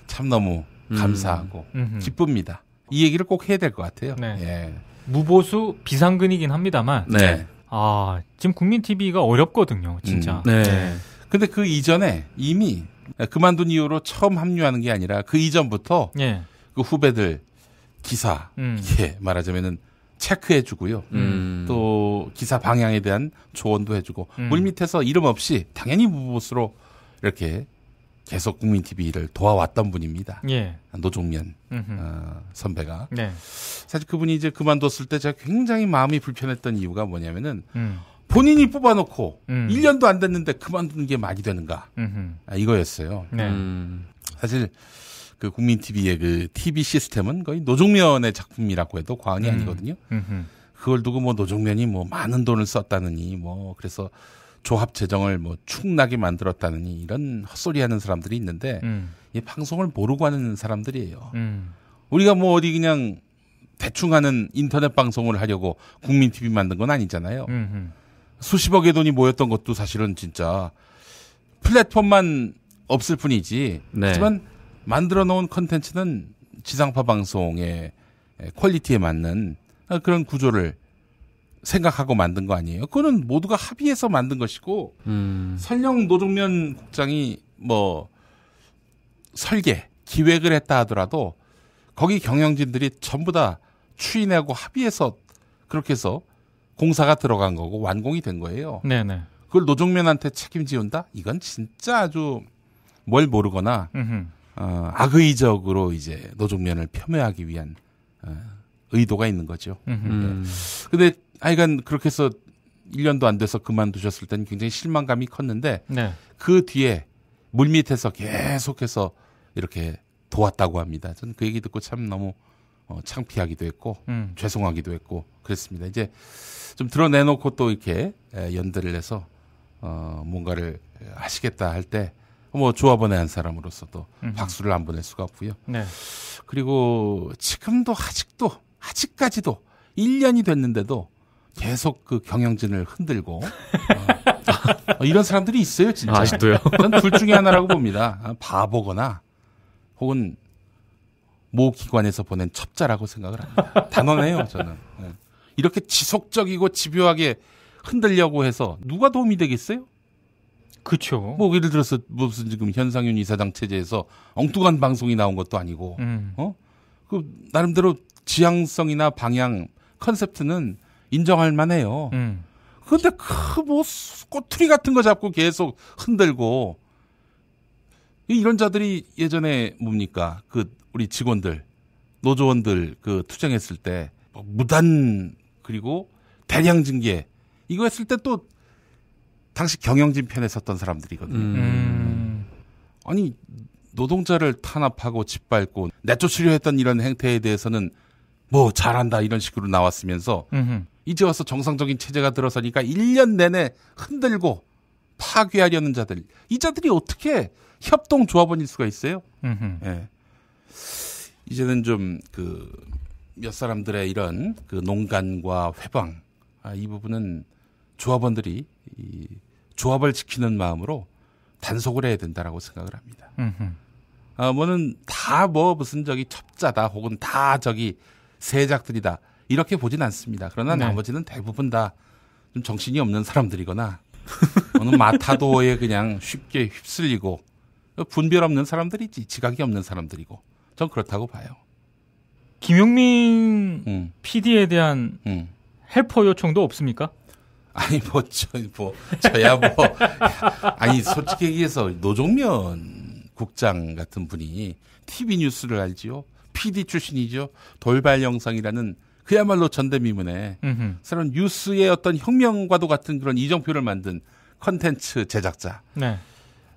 Speaker 2: 참 너무 감사하고 기쁩니다. 이 얘기를 꼭 해야 될 것 같아요.
Speaker 9: 네.
Speaker 2: 예.
Speaker 9: 무보수 비상근이긴 합니다만.
Speaker 2: 네.
Speaker 9: 지금 국민TV가 어렵거든요, 진짜.
Speaker 2: 네. 근데 그 이전에 이미 그만둔 이후로 처음 합류하는 게 아니라 그 이전부터
Speaker 9: 예.
Speaker 2: 그 후배들 기사 예, 말하자면은 체크해주고요. 또 기사 방향에 대한 조언도 해주고 물밑에서 이름 없이 당연히 무보수로 이렇게 계속 국민TV를 도와왔던 분입니다.
Speaker 9: 예.
Speaker 2: 노종면 선배가.
Speaker 9: 네.
Speaker 2: 사실 그분이 이제 그만뒀을 때 제가 굉장히 마음이 불편했던 이유가 뭐냐면은 본인이 뽑아놓고 1년도 안 됐는데 그만두는 게 말이 되는가 이거였어요.
Speaker 9: 네.
Speaker 2: 사실 그 국민TV의 그 TV 시스템은 거의 노종면의 작품이라고 해도 과언이 아니거든요. 그걸 두고 뭐 노종면이 뭐 많은 돈을 썼다느니 뭐 그래서 조합 재정을 뭐 축나게 만들었다느니 이런 헛소리하는 사람들이 있는데 이 방송을 모르고 하는 사람들이에요. 우리가 뭐 어디 그냥 대충 하는 인터넷 방송을 하려고 국민TV 만든 건 아니잖아요. 수십억의 돈이 모였던 것도 사실은 진짜 플랫폼만 없을 뿐이지. 네. 하지만 만들어 놓은 콘텐츠는 지상파 방송의 퀄리티에 맞는 그런 구조를 생각하고 만든 거 아니에요. 그거는 모두가 합의해서 만든 것이고 설령 노종면 국장이 뭐 설계, 기획을 했다 하더라도 거기 경영진들이 전부 다 추인하고 합의해서 그렇게 해서 공사가 들어간 거고 완공이 된 거예요.
Speaker 9: 네네.
Speaker 2: 그걸 노종면한테 책임지운다? 이건 진짜 아주 뭘 모르거나 악의적으로 이제 노종면을 폄훼하기 위한 의도가 있는 거죠. 근데 하여간 그렇게 해서 1년도 안 돼서 그만두셨을 때는 굉장히 실망감이 컸는데
Speaker 9: 네.
Speaker 2: 그 뒤에 물밑에서 계속해서 이렇게 도왔다고 합니다. 저는 그 얘기 듣고 참 너무 창피하기도 했고 죄송하기도 했고 그랬습니다. 이제 좀 드러내놓고 또 이렇게 연대를 해서 뭔가를 하시겠다 할 때 뭐 조합원의 한 사람으로서도 박수를 안 보낼 수가 없고요.
Speaker 9: 네.
Speaker 2: 그리고 지금도 아직까지도 1년이 됐는데도 계속 그 경영진을 흔들고 이런 사람들이 있어요, 진짜.
Speaker 1: 아직도요?
Speaker 2: 전 둘 중에 하나라고 봅니다. 바보거나 혹은 모 기관에서 보낸 첩자라고 생각을 합니다. 단언해요, 저는. 네. 이렇게 지속적이고 집요하게 흔들려고 해서 누가 도움이 되겠어요?
Speaker 9: 그렇죠.
Speaker 2: 뭐 예를 들어서 무슨 지금 현상윤 이사장 체제에서 엉뚱한 방송이 나온 것도 아니고, 그 나름대로 지향성이나 방향, 컨셉트는 인정할 만해요. 그런데 그 뭐 꼬투리 같은 거 잡고 계속 흔들고 이런 자들이 예전에 뭡니까 그 우리 직원들, 노조원들 그 투쟁했을 때 무단 그리고 대량 징계 이거 했을 때 또 당시 경영진 편에 섰던 사람들이거든요. 아니 노동자를 탄압하고 짓밟고 내쫓으려 했던 이런 행태에 대해서는 뭐 잘한다 이런 식으로 나왔으면서 이제 와서 정상적인 체제가 들어서니까 1년 내내 흔들고 파괴하려는 자들 이 자들이 어떻게 협동조합원일 수가 있어요? 예. 이제는 좀 그 몇 사람들의 이런 그 농간과 회방 이 부분은 조합원들이 이 조합을 지키는 마음으로 단속을 해야 된다라고 생각을 합니다. 뭐는 다 뭐 무슨 저기 첩자다 혹은 다 저기 세작들이다 이렇게 보진 않습니다. 그러나
Speaker 9: 네.
Speaker 2: 나머지는 대부분 다 좀 정신이 없는 사람들이거나 어느 마타도에 그냥 쉽게 휩쓸리고 분별 없는 사람들이지 지각이 없는 사람들이고 전 그렇다고 봐요.
Speaker 9: 김용민 PD에 대한 헬퍼 요청도 없습니까?
Speaker 2: 아니 저야 뭐 아니 솔직히 얘기해서 노종면 국장 같은 분이 TV 뉴스를 알지요. PD 출신이죠. 돌발 영상이라는 그야말로 전대미문에 새로운 뉴스의 어떤 혁명과도 같은 그런 이정표를 만든 컨텐츠 제작자.
Speaker 9: 네.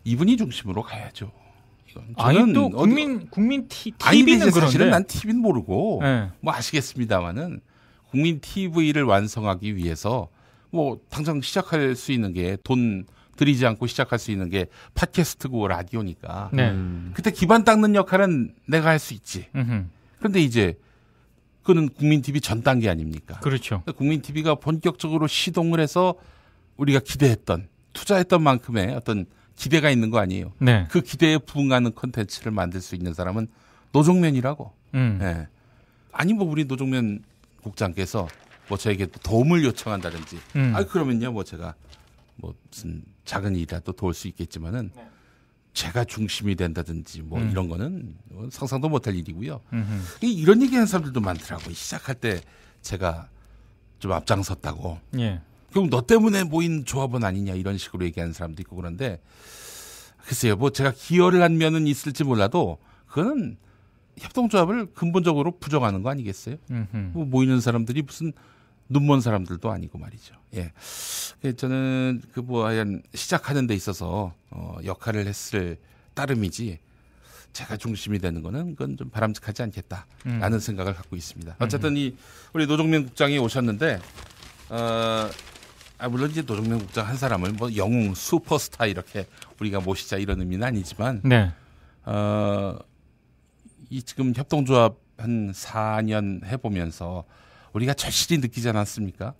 Speaker 2: 이분이 중심으로 가야죠.
Speaker 9: 아니 또 국민 TV는 그런데
Speaker 2: 사실은 난 TV는 모르고
Speaker 9: 네.
Speaker 2: 뭐 아시겠습니다만은 국민 TV를 완성하기 위해서 뭐 당장 시작할 수 있는 게 돈 들이지 않고 시작할 수 있는 게 팟캐스트고 라디오니까
Speaker 9: 네.
Speaker 2: 그때 기반 닦는 역할은 내가 할 수 있지. 그런데 이제 그는 국민 TV 전 단계 아닙니까?
Speaker 9: 그렇죠.
Speaker 2: 국민 TV가 본격적으로 시동을 해서 우리가 기대했던 투자했던 만큼의 어떤 기대가 있는 거 아니에요.
Speaker 9: 네.
Speaker 2: 그 기대에 부응하는 콘텐츠를 만들 수 있는 사람은 노종면이라고. 네. 아니 뭐 우리 노종면 국장께서 뭐 저에게 도움을 요청한다든지. 그러면요 뭐 제가 뭐 무슨 작은 일이라도 도울 수 있겠지만은 제가 중심이 된다든지 뭐 이런 거는 상상도 못할 일이고요. 이런 얘기하는 사람들도 많더라고요. 시작할 때 제가 좀 앞장섰다고. 예. 그럼 너 때문에 모인 조합은 아니냐 이런 식으로 얘기하는 사람도 있고 그런데 글쎄요. 뭐 제가 기여를 한 면은 있을지 몰라도 그거는 협동조합을 근본적으로 부정하는 거 아니겠어요? 뭐 모이는 사람들이 무슨 눈먼 사람들도 아니고 말이죠. 예. 저는 하여간 시작하는 데 있어서 역할을 했을 따름이지 제가 중심이 되는 거는 그건 좀 바람직하지 않겠다라는 생각을 갖고 있습니다. 어쨌든 우리 노정면 국장이 오셨는데 물론 이제 노정면 국장 한 사람을 뭐 영웅 슈퍼스타 이렇게 우리가 모시자 이런 의미는 아니지만 네. 이 지금 협동조합 한 4년 해보면서 우리가 절실히 느끼지 않았습니까?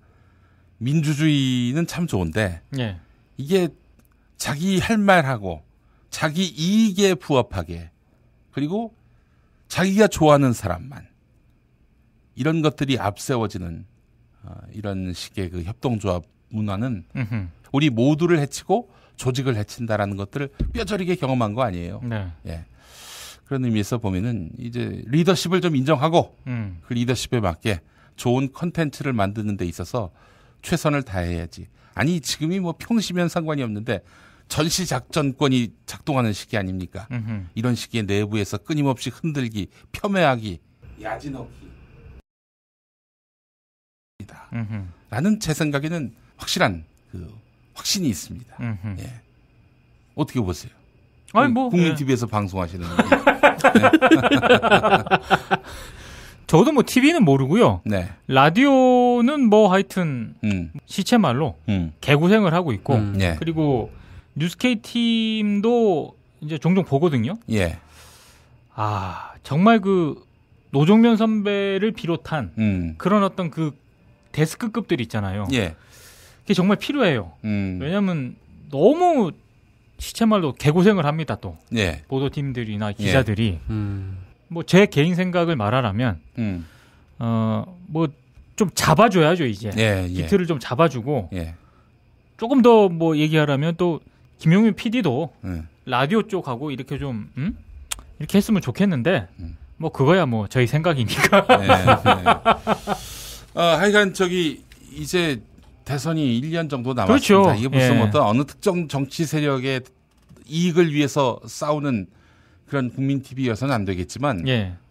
Speaker 2: 민주주의는 참 좋은데 네. 이게 자기 할 말하고 자기 이익에 부합하게 그리고 자기가 좋아하는 사람만 이런 것들이 앞세워지는 이런 식의 그 협동조합 문화는 우리 모두를 해치고 조직을 해친다라는 것들을 뼈저리게 경험한 거 아니에요. 네. 예. 그런 의미에서 보면은 이제 리더십을 좀 인정하고 그 리더십에 맞게 좋은 컨텐츠를 만드는 데 있어서 최선을 다해야지. 아니 지금이 뭐 평시면 상관이 없는데 전시작전권이 작동하는 시기 아닙니까? 이런 시기에 내부에서 끊임없이 흔들기, 폄훼하기, 야지넣기 라는 제 생각에는 확실한 확신이 있습니다. 예. 어떻게 보세요?
Speaker 9: 아니 뭐
Speaker 2: 국민 TV에서 방송하시는 분.
Speaker 9: 저도 뭐 TV는 모르고요.
Speaker 2: 네.
Speaker 9: 라디오는 뭐 하여튼 시체말로 개고생을 하고 있고
Speaker 2: 예.
Speaker 9: 그리고 뉴스K 팀도 이제 종종 보거든요.
Speaker 2: 예.
Speaker 9: 아 정말 그 노정면 선배를 비롯한 그런 어떤 그 데스크급들 있잖아요.
Speaker 2: 예.
Speaker 9: 그게 정말 필요해요. 왜냐하면 너무 시체말로 개고생을 합니다. 또
Speaker 2: 예.
Speaker 9: 보도팀들이나 기자들이 뭐 제 개인 생각을 말하라면 뭐 좀 잡아줘야죠 이제 비트를 좀 잡아주고 조금 더 뭐 얘기하라면 또 김용민 PD도 라디오 쪽하고 이렇게 좀 이렇게 했으면 좋겠는데 뭐 그거야 뭐 저희 생각이니까.
Speaker 2: 하여간 이제 대선이 1년 정도 남았습니다.
Speaker 9: 그렇죠.
Speaker 2: 이게 무슨 어떤 어느 특정 정치 세력의 이익을 위해서 싸우는 그런 국민 TV여서는 안 되겠지만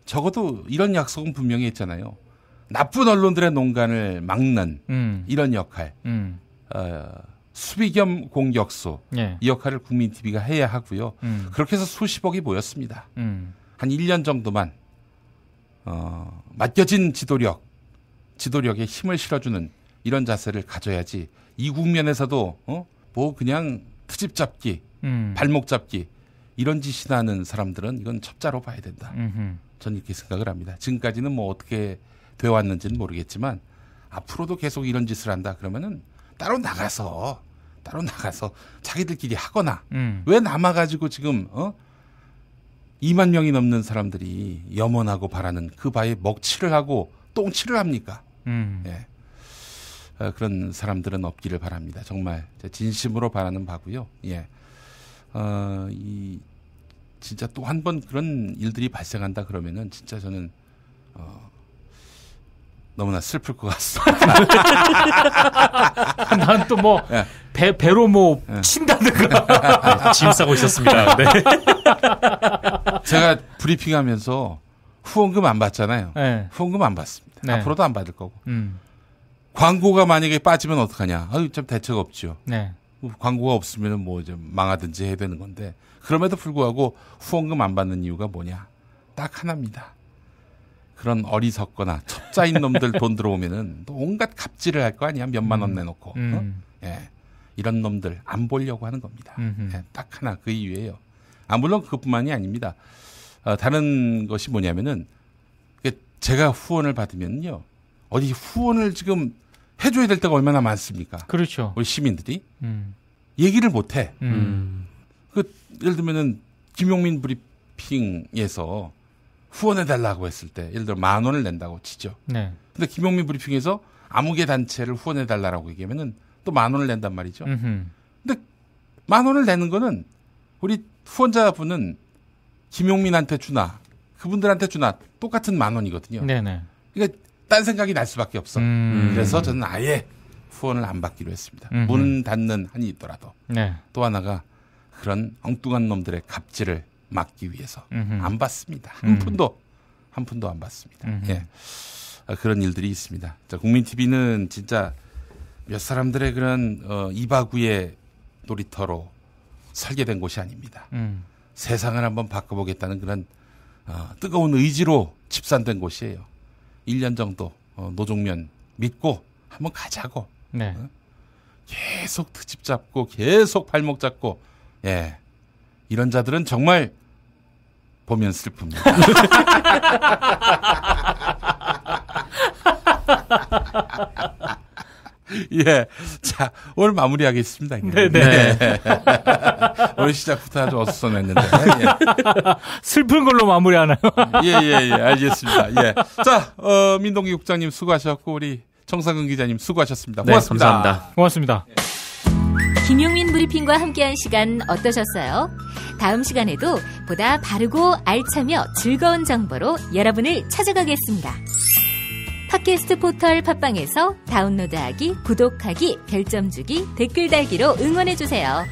Speaker 2: 적어도 이런 약속은 분명히 했잖아요. 나쁜 언론들의 농간을 막는 이런 역할, 수비 겸 공격수 이 역할을 국민 TV가 해야 하고요. 그렇게 해서 수십억이 모였습니다. 한 1년 정도만 맡겨진 지도력에 힘을 실어주는 이런 자세를 가져야지 이 국면에서도 뭐 그냥 트집 잡기, 발목 잡기 이런 짓이나 하는 사람들은 이건 첩자로 봐야 된다. 저는 이렇게 생각을 합니다. 지금까지는 뭐 어떻게 되어 왔는지는 모르겠지만 앞으로도 계속 이런 짓을 한다 그러면은 따로 나가서 자기들끼리 하거나 왜 남아가지고 지금 2만 명이 넘는 사람들이 염원하고 바라는 그 바에 먹칠을 하고 똥칠을 합니까? 예. 그런 사람들은 없기를 바랍니다. 정말 진심으로 바라는 바고요. 예. 진짜 또 한 번 그런 일들이 발생한다 그러면은 진짜 저는 너무나 슬플 것 같습니다.
Speaker 9: 난 또 뭐 배로 뭐 친다든가
Speaker 1: 짐 싸고 있었습니다. 네.
Speaker 2: 제가 브리핑하면서 후원금 안 받잖아요.
Speaker 9: 네.
Speaker 2: 후원금 안 받습니다.
Speaker 9: 네.
Speaker 2: 앞으로도 안 받을 거고. 광고가 만약에 빠지면 어떡하냐? 참 대책 없죠.
Speaker 9: 네.
Speaker 2: 광고가 없으면 뭐 좀 망하든지 해야 되는 건데 그럼에도 불구하고 후원금 안 받는 이유가 뭐냐? 딱 하나입니다. 그런 어리석거나 첩자인 놈들 돈 들어오면은 또 온갖 갑질을 할 거 아니야? 몇만 원 내놓고. 예. 이런 놈들 안 보려고 하는 겁니다. 예, 딱 하나 그 이유예요. 물론 그것뿐만이 아닙니다. 다른 것이 뭐냐면은 제가 후원을 받으면요. 어디 후원을 지금 해줘야 될 때가 얼마나 많습니까?
Speaker 9: 그렇죠.
Speaker 2: 우리 시민들이 얘기를 못해. 예를 들면은 김용민 브리핑에서 후원해달라고 했을 때 예를 들어 10,000원을 낸다고 치죠.
Speaker 9: 네.
Speaker 2: 근데 김용민 브리핑에서 아무개 단체를 후원해달라고 얘기하면은 또 10,000원을 낸단 말이죠. 근데 10,000원을 내는 거는 우리 후원자분은 김용민한테 주나 그분들한테 주나 똑같은 10,000원이거든요.
Speaker 9: 네네.
Speaker 2: 그러니까 딴 생각이 날 수밖에 없어. 그래서 저는 아예 후원을 안 받기로 했습니다. 문 닫는 한이 있더라도.
Speaker 9: 네.
Speaker 2: 또 하나가 그런 엉뚱한 놈들의 갑질을 막기 위해서 안 받습니다. 한 푼도 안 받습니다. 예. 그런 일들이 있습니다. 국민TV는 진짜 몇 사람들의 그런 이바구의 놀이터로 설계된 곳이 아닙니다. 세상을 한번 바꿔보겠다는 그런 뜨거운 의지로 집산된 곳이에요. 1년 정도 노종면 믿고 한번 가자고.
Speaker 9: 네.
Speaker 2: 계속 트집 잡고 계속 발목 잡고 예. 이런 자들은 정말 보면 슬픕니다. 예. 자, 오늘 마무리하겠습니다.
Speaker 9: 네네.
Speaker 2: 오늘 시작부터 아주 어수선했는데. 예.
Speaker 9: 슬픈 걸로 마무리하나요?
Speaker 2: 예. 알겠습니다. 예. 자, 민동기 국장님 수고하셨고, 우리 정상근 기자님 수고하셨습니다. 고맙습니다.
Speaker 1: 네, 감사합니다.
Speaker 9: 고맙습니다.
Speaker 7: 김용민 브리핑과 함께한 시간 어떠셨어요? 다음 시간에도 보다 바르고 알차며 즐거운 정보로 여러분을 찾아가겠습니다. 팟캐스트 포털 팟빵에서 다운로드하기, 구독하기, 별점 주기, 댓글 달기로 응원해주세요.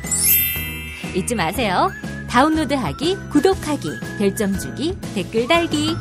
Speaker 7: 잊지 마세요. 다운로드하기, 구독하기, 별점 주기, 댓글 달기.